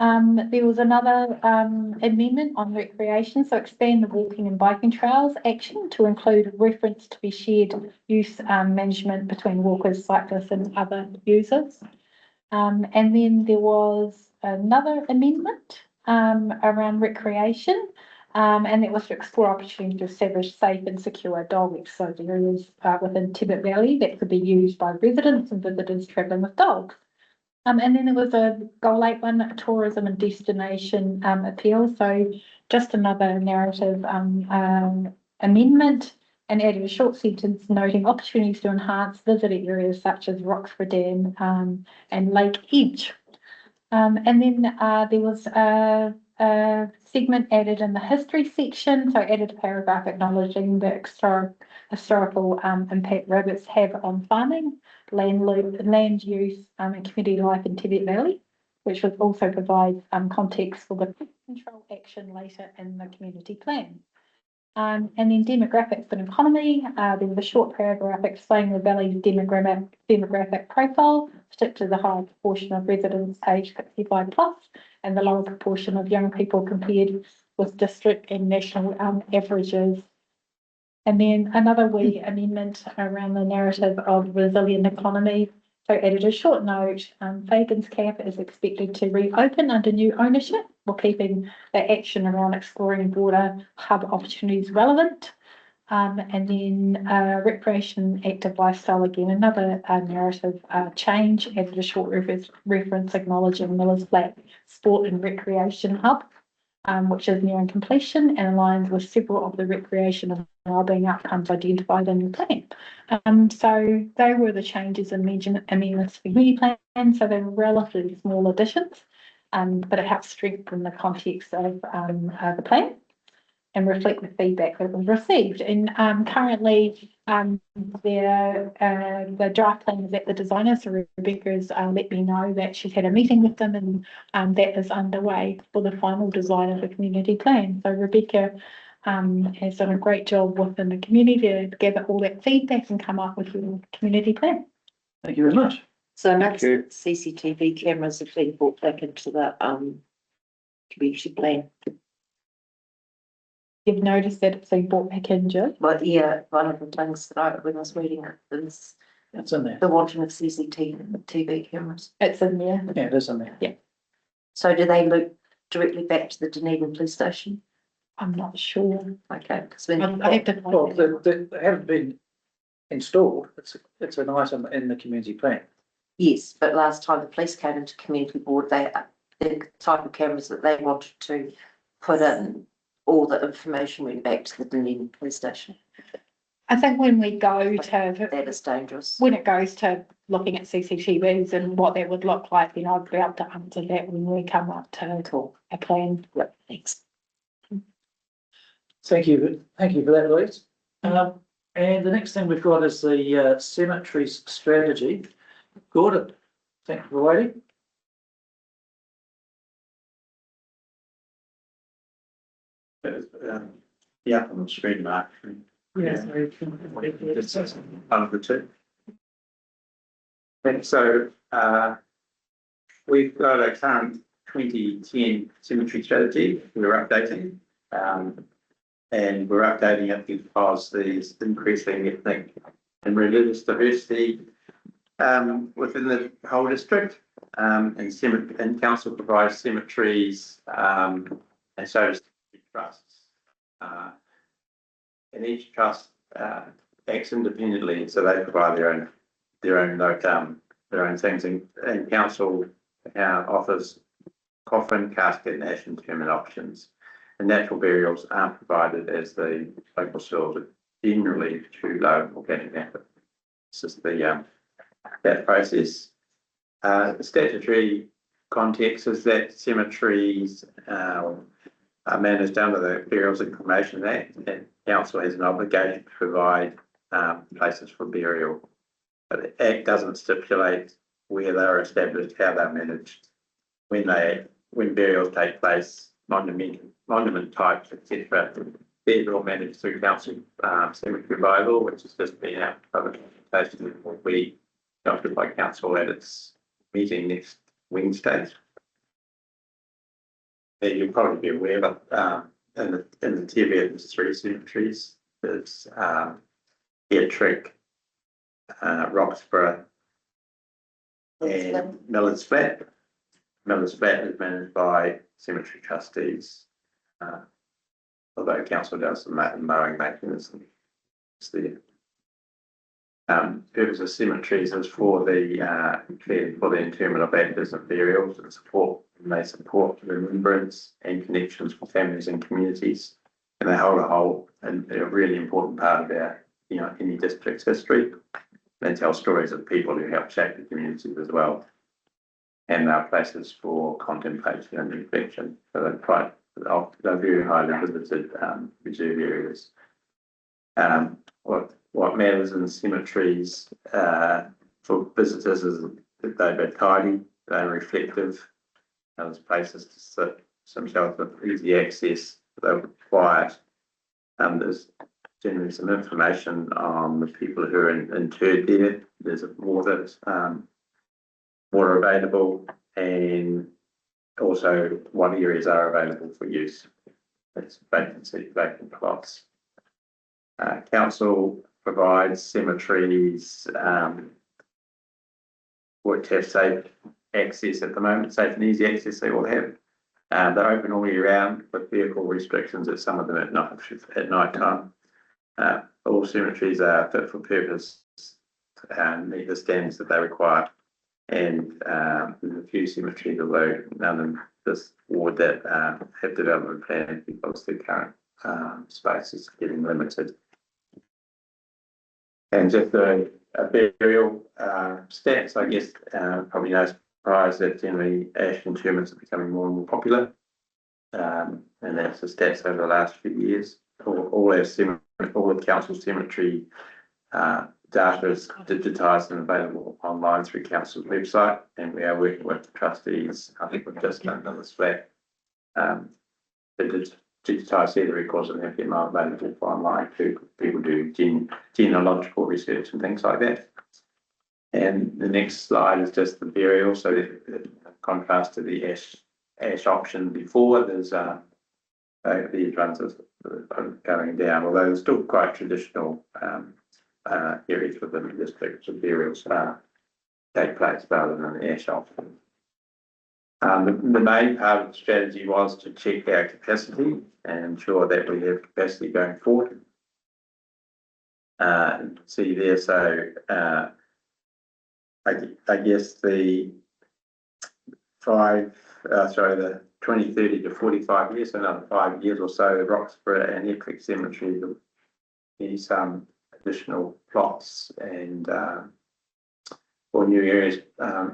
There was another amendment on recreation, so expand the walking and biking trails action to include reference to be shared use management between walkers, cyclists and other users. And then there was another amendment around recreation. And that was to explore opportunities to establish safe and secure dog exercise areas within Teviot Valley that could be used by residents and visitors travelling with dogs. And then there was a goal 8 one, tourism and destination appeal. So just another narrative amendment, and added a short sentence noting opportunities to enhance visitor areas such as Roxburgh Dam and Lake Edge. And then there was a segment added in the history section, so added a paragraph acknowledging the historical impact rabbits have on farming, land use, and community life in Teviot Valley, which would also provide context for the pest control action later in the community plan. And then demographics and economy, there was a short paragraph explaining the valley's demographic profile, particularly the high proportion of residents aged 65 plus and the lower proportion of young people compared with district and national averages. And then another wee amendment around the narrative of resilient economy. So added a short note, Fagan's Camp is expected to reopen under new ownership, while keeping the action around exploring broader hub opportunities relevant. And then recreation, active lifestyle, again, another narrative change, added a short reference acknowledging Miller's Flat Sport and Recreation Hub, which is nearing completion and aligns with several of the recreation and wellbeing outcomes identified in the plan. So they were the changes and amendments for the plan. So they were relatively small additions, but it helps strengthen the context of the plan and reflect the feedback that was received. And currently, the draft plan is at the designer, so Rebecca's let me know that she's had a meeting with them, and that is underway for the final design of the community plan. So Rebecca has done a great job within the community to gather all that feedback and come up with your community plan. Thank you very much. So no CCTV cameras have been brought back into the community plan. You've noticed that it's been brought back in, Jill? But yeah, one of the things that when I was reading it is It's in there. the wanting of CCTV cameras. It's in there. Yeah, it is in there. Yeah. So do they loop directly back to the Dunedin police station? I'm not sure. Okay, because I have to Well, find out. they haven't been installed. It's an item in the community plan. yes, but last time the police came into community board, the type of cameras that they wanted to put in, all the information went back to the Dunedin police station. I think when we go That to, is dangerous. when it goes to looking at CCTVs and what that would look like, then I'll be able to answer that when we come up to a plan. Yep, thanks. Thank you for that, Louise. And the next thing we've got is the cemeteries strategy. Gordon, thank you for waiting. Yeah, on the screen, Mark. Yes. This is one of the two. And so, we've got a current 2010 cemetery strategy we're updating. And we're updating it because there's increasing ethnic and religious diversity within the whole district. And council provides cemeteries and so does trusts. And each trust acts independently, so they provide their own things. And council offers coffin, casket, and ash interment options. And natural burials aren't provided as the local soils are generally too low organic matter. This is that process. The statutory context is that cemeteries are managed under the Burials and Cremation Act, and council has an obligation to provide places for burial. But the Act doesn't stipulate where they're established, how they're managed, when burials take place, monument types, etc. They're all managed through council cemetery bylaw, which has just been out for public consultation and will be adopted by council at its meeting next Wednesday. And you'll probably be aware, but in the Teviot there's 3 cemeteries. There's Ettrick, Roxburgh, and Miller's Flat. Miller's Flat is managed by cemetery trustees. Although council does the mowing mechanism. It's the purpose of cemeteries is for the interment of actors and burials and support. And they support remembrance and connections with families and communities. And they hold a really important part of our, any district's history. They tell stories of people who helped shape the communities as well. And they're places for contemplation and reflection. So they're very highly visited reserve areas. What matters in cemeteries for visitors is that they're tidy, they're reflective, there's places to sit, some shelter, easy access, they're quiet. There's generally some information on the people who are interred there. There's water available, and also what areas are available for use. It's vacant plots. Council provides cemeteries which have safe access at the moment, safe and easy access they all have. They're open all year round with vehicle restrictions at some of them at night time. All cemeteries are fit for purpose and meet the standards that they require. And there's a few cemeteries, although none of this ward that have development plans because the current space is getting limited. And just a burial stats, I guess, probably no surprise that generally ash interments are becoming more and more popular. And that's the stats over the last few years. All the council cemetery data is digitised and available online through council's website, and we are working with the trustees. I think we've just done Miller's Flat. Digitise their records and have them available for online to people do genealogical research and things like that. And the next slide is just the burial. So in contrast to the ash option before, there's these runs are going down, although there's still quite traditional areas within the district of burials take place rather than the ash option. The main part of the strategy was to check our capacity and ensure that we have capacity going forward. See there, so I guess the 2030 to 45 years, so another 5 years or so, Roxburgh and Epwick Cemetery will need some additional plots and or new areas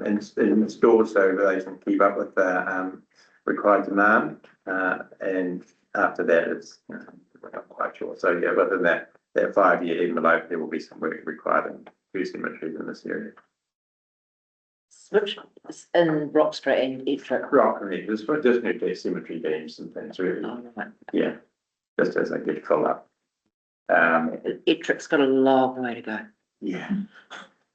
installed so that they can keep up with the required demand. And after that, it's we're not quite sure. So yeah, within that 5-year envelope, there will be some work required in 2 cemeteries in this area. Which is in Roxburgh and Ettrick. Right, there's just nuclear cemetery beams and things really. Oh, right. Yeah, just as they get full up. Ettrick's got a long way to go. Yeah.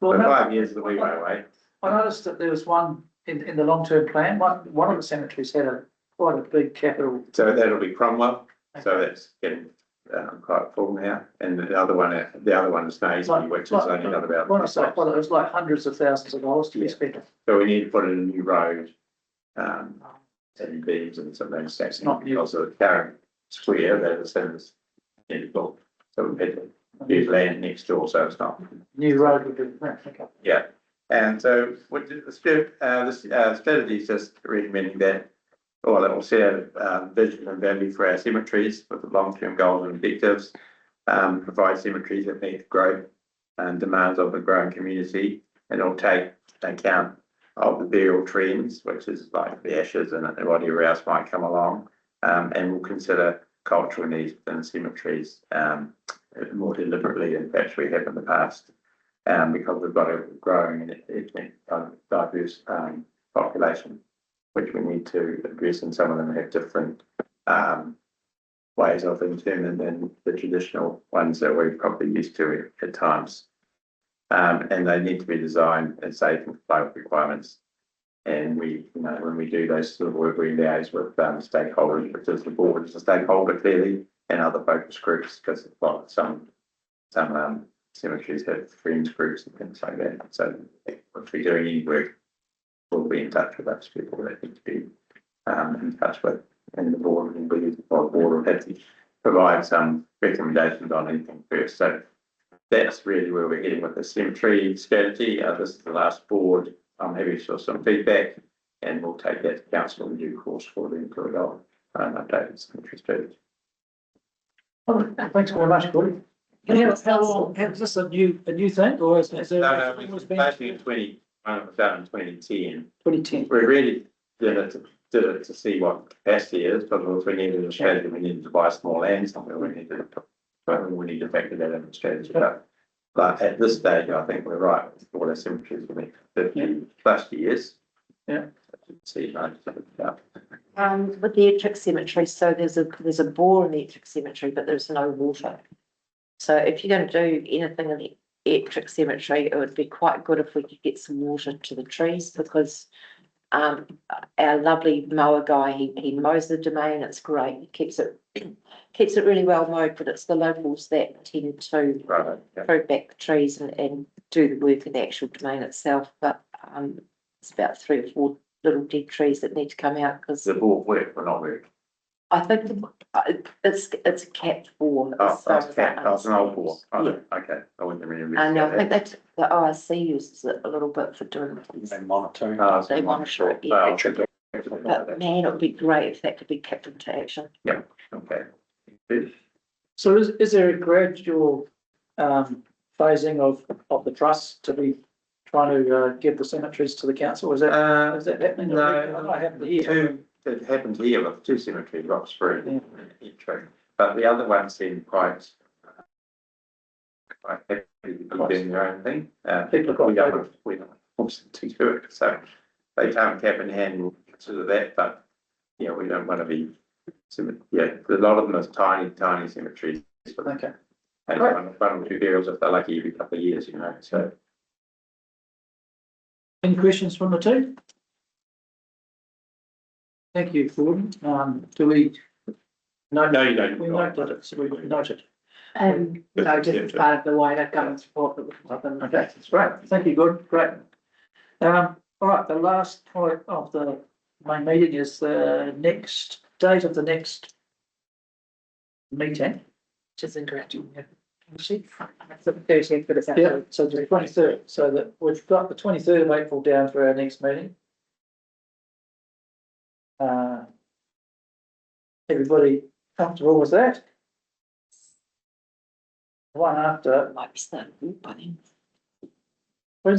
Well, So 5 years is the way away. I noticed that there was one in the long-term plan, one of the cemeteries had quite a big capital. So that'll be Cromwell. So that's getting quite full now. And the other one is Naseby, which is only got about. Well, it was like hundreds of thousands of dollars to be spent. So we need to put in a new road, and beams and some of those things. Not new. Because of the current square that is in this built. So we had to use land next door, so it's not. New road would be, okay. Yeah. And so what the strategy is just recommending that, or that will set a vision and value for our cemeteries with the long-term goals and objectives, provide cemeteries that meet the growth and demands of the growing community, and it'll take account of the burial trends, which is like the ashes and whatever else might come along, and we'll consider cultural needs within cemeteries more deliberately than perhaps we have in the past, because we've got a growing and ethnic diverse population, which we need to address, and some of them have different ways of interment than the traditional ones that we're probably used to at times. And they need to be designed and safe and comply with requirements. And we, when we do those sort of work, we liaise with stakeholders, which is the board is a stakeholder clearly, and other focus groups, because some cemeteries have friends groups and things like that. So if we're doing any work, we'll be in touch with those people that need to be in touch with, and the board will be, or the board will have to provide some recommendations on anything first. So that's really where we're heading with the cemetery strategy. This is the last board. I'm happy for some feedback, and we'll take that to council in due course for the include on an updated cemetery strategy. Thanks very much, Gordon. How long, is this a new thing, or is there? No, we was basically in 20, it was done in 2010. 2010. We really did it to see what capacity is, but if we needed a strategy, we needed to buy small land somewhere, we needed to factor that in the strategy. But at this stage, I think we're right, all our cemeteries will be 50 plus years. Yeah. See, yeah. With the Ettrick Cemetery, so there's a bore in the Ettrick Cemetery, but there's no water. So if you're going to do anything in the Ettrick Cemetery, it would be quite good if we could get some water to the trees, because our lovely mower guy, he mows the domain. It's great. He keeps it really well mowed, but it's the locals that tend to throw back the trees and do the work in the actual domain itself. But it's about 3 or 4 little dead trees that need to come out, because the ball work or not work. I think it's a capped bore. Oh, that's capped. Oh, it's an old bore. Oh, okay. I wouldn't really. And I think that the ORC uses it a little bit for doing things. They monitor. They monitor it, yeah. But man, it would be great if that could be kept into action. Yeah, okay. So is there a gradual phasing of the trust to be trying to give the cemeteries to the council? Is that happening? No, I haven't here. It happened here with 2 cemeteries, Roxbury and Ettrick, but the other ones seem quite happy doing their own thing. We don't force them to do it, so they can't cap in hand, we'll consider that, but yeah, we don't want to be, yeah, a lot of them are tiny cemeteries. Okay. And one or 2 burials if they're lucky every couple of years, so. Any questions from the team? Thank you, Gordon. Do we? No, you don't. We noted it, so we noted. No, just as part of the wider governance report that was up. Okay, that's great. Thank you, Gordon. Great. All right, the last point of the main meeting is the next date of the next meeting. Which is interactive. It's the 30th, but it's Yeah, actually. so the 23rd, so that we've got the 23rd of April down for our next meeting. Everybody comfortable with that? One after. Might be starting by then.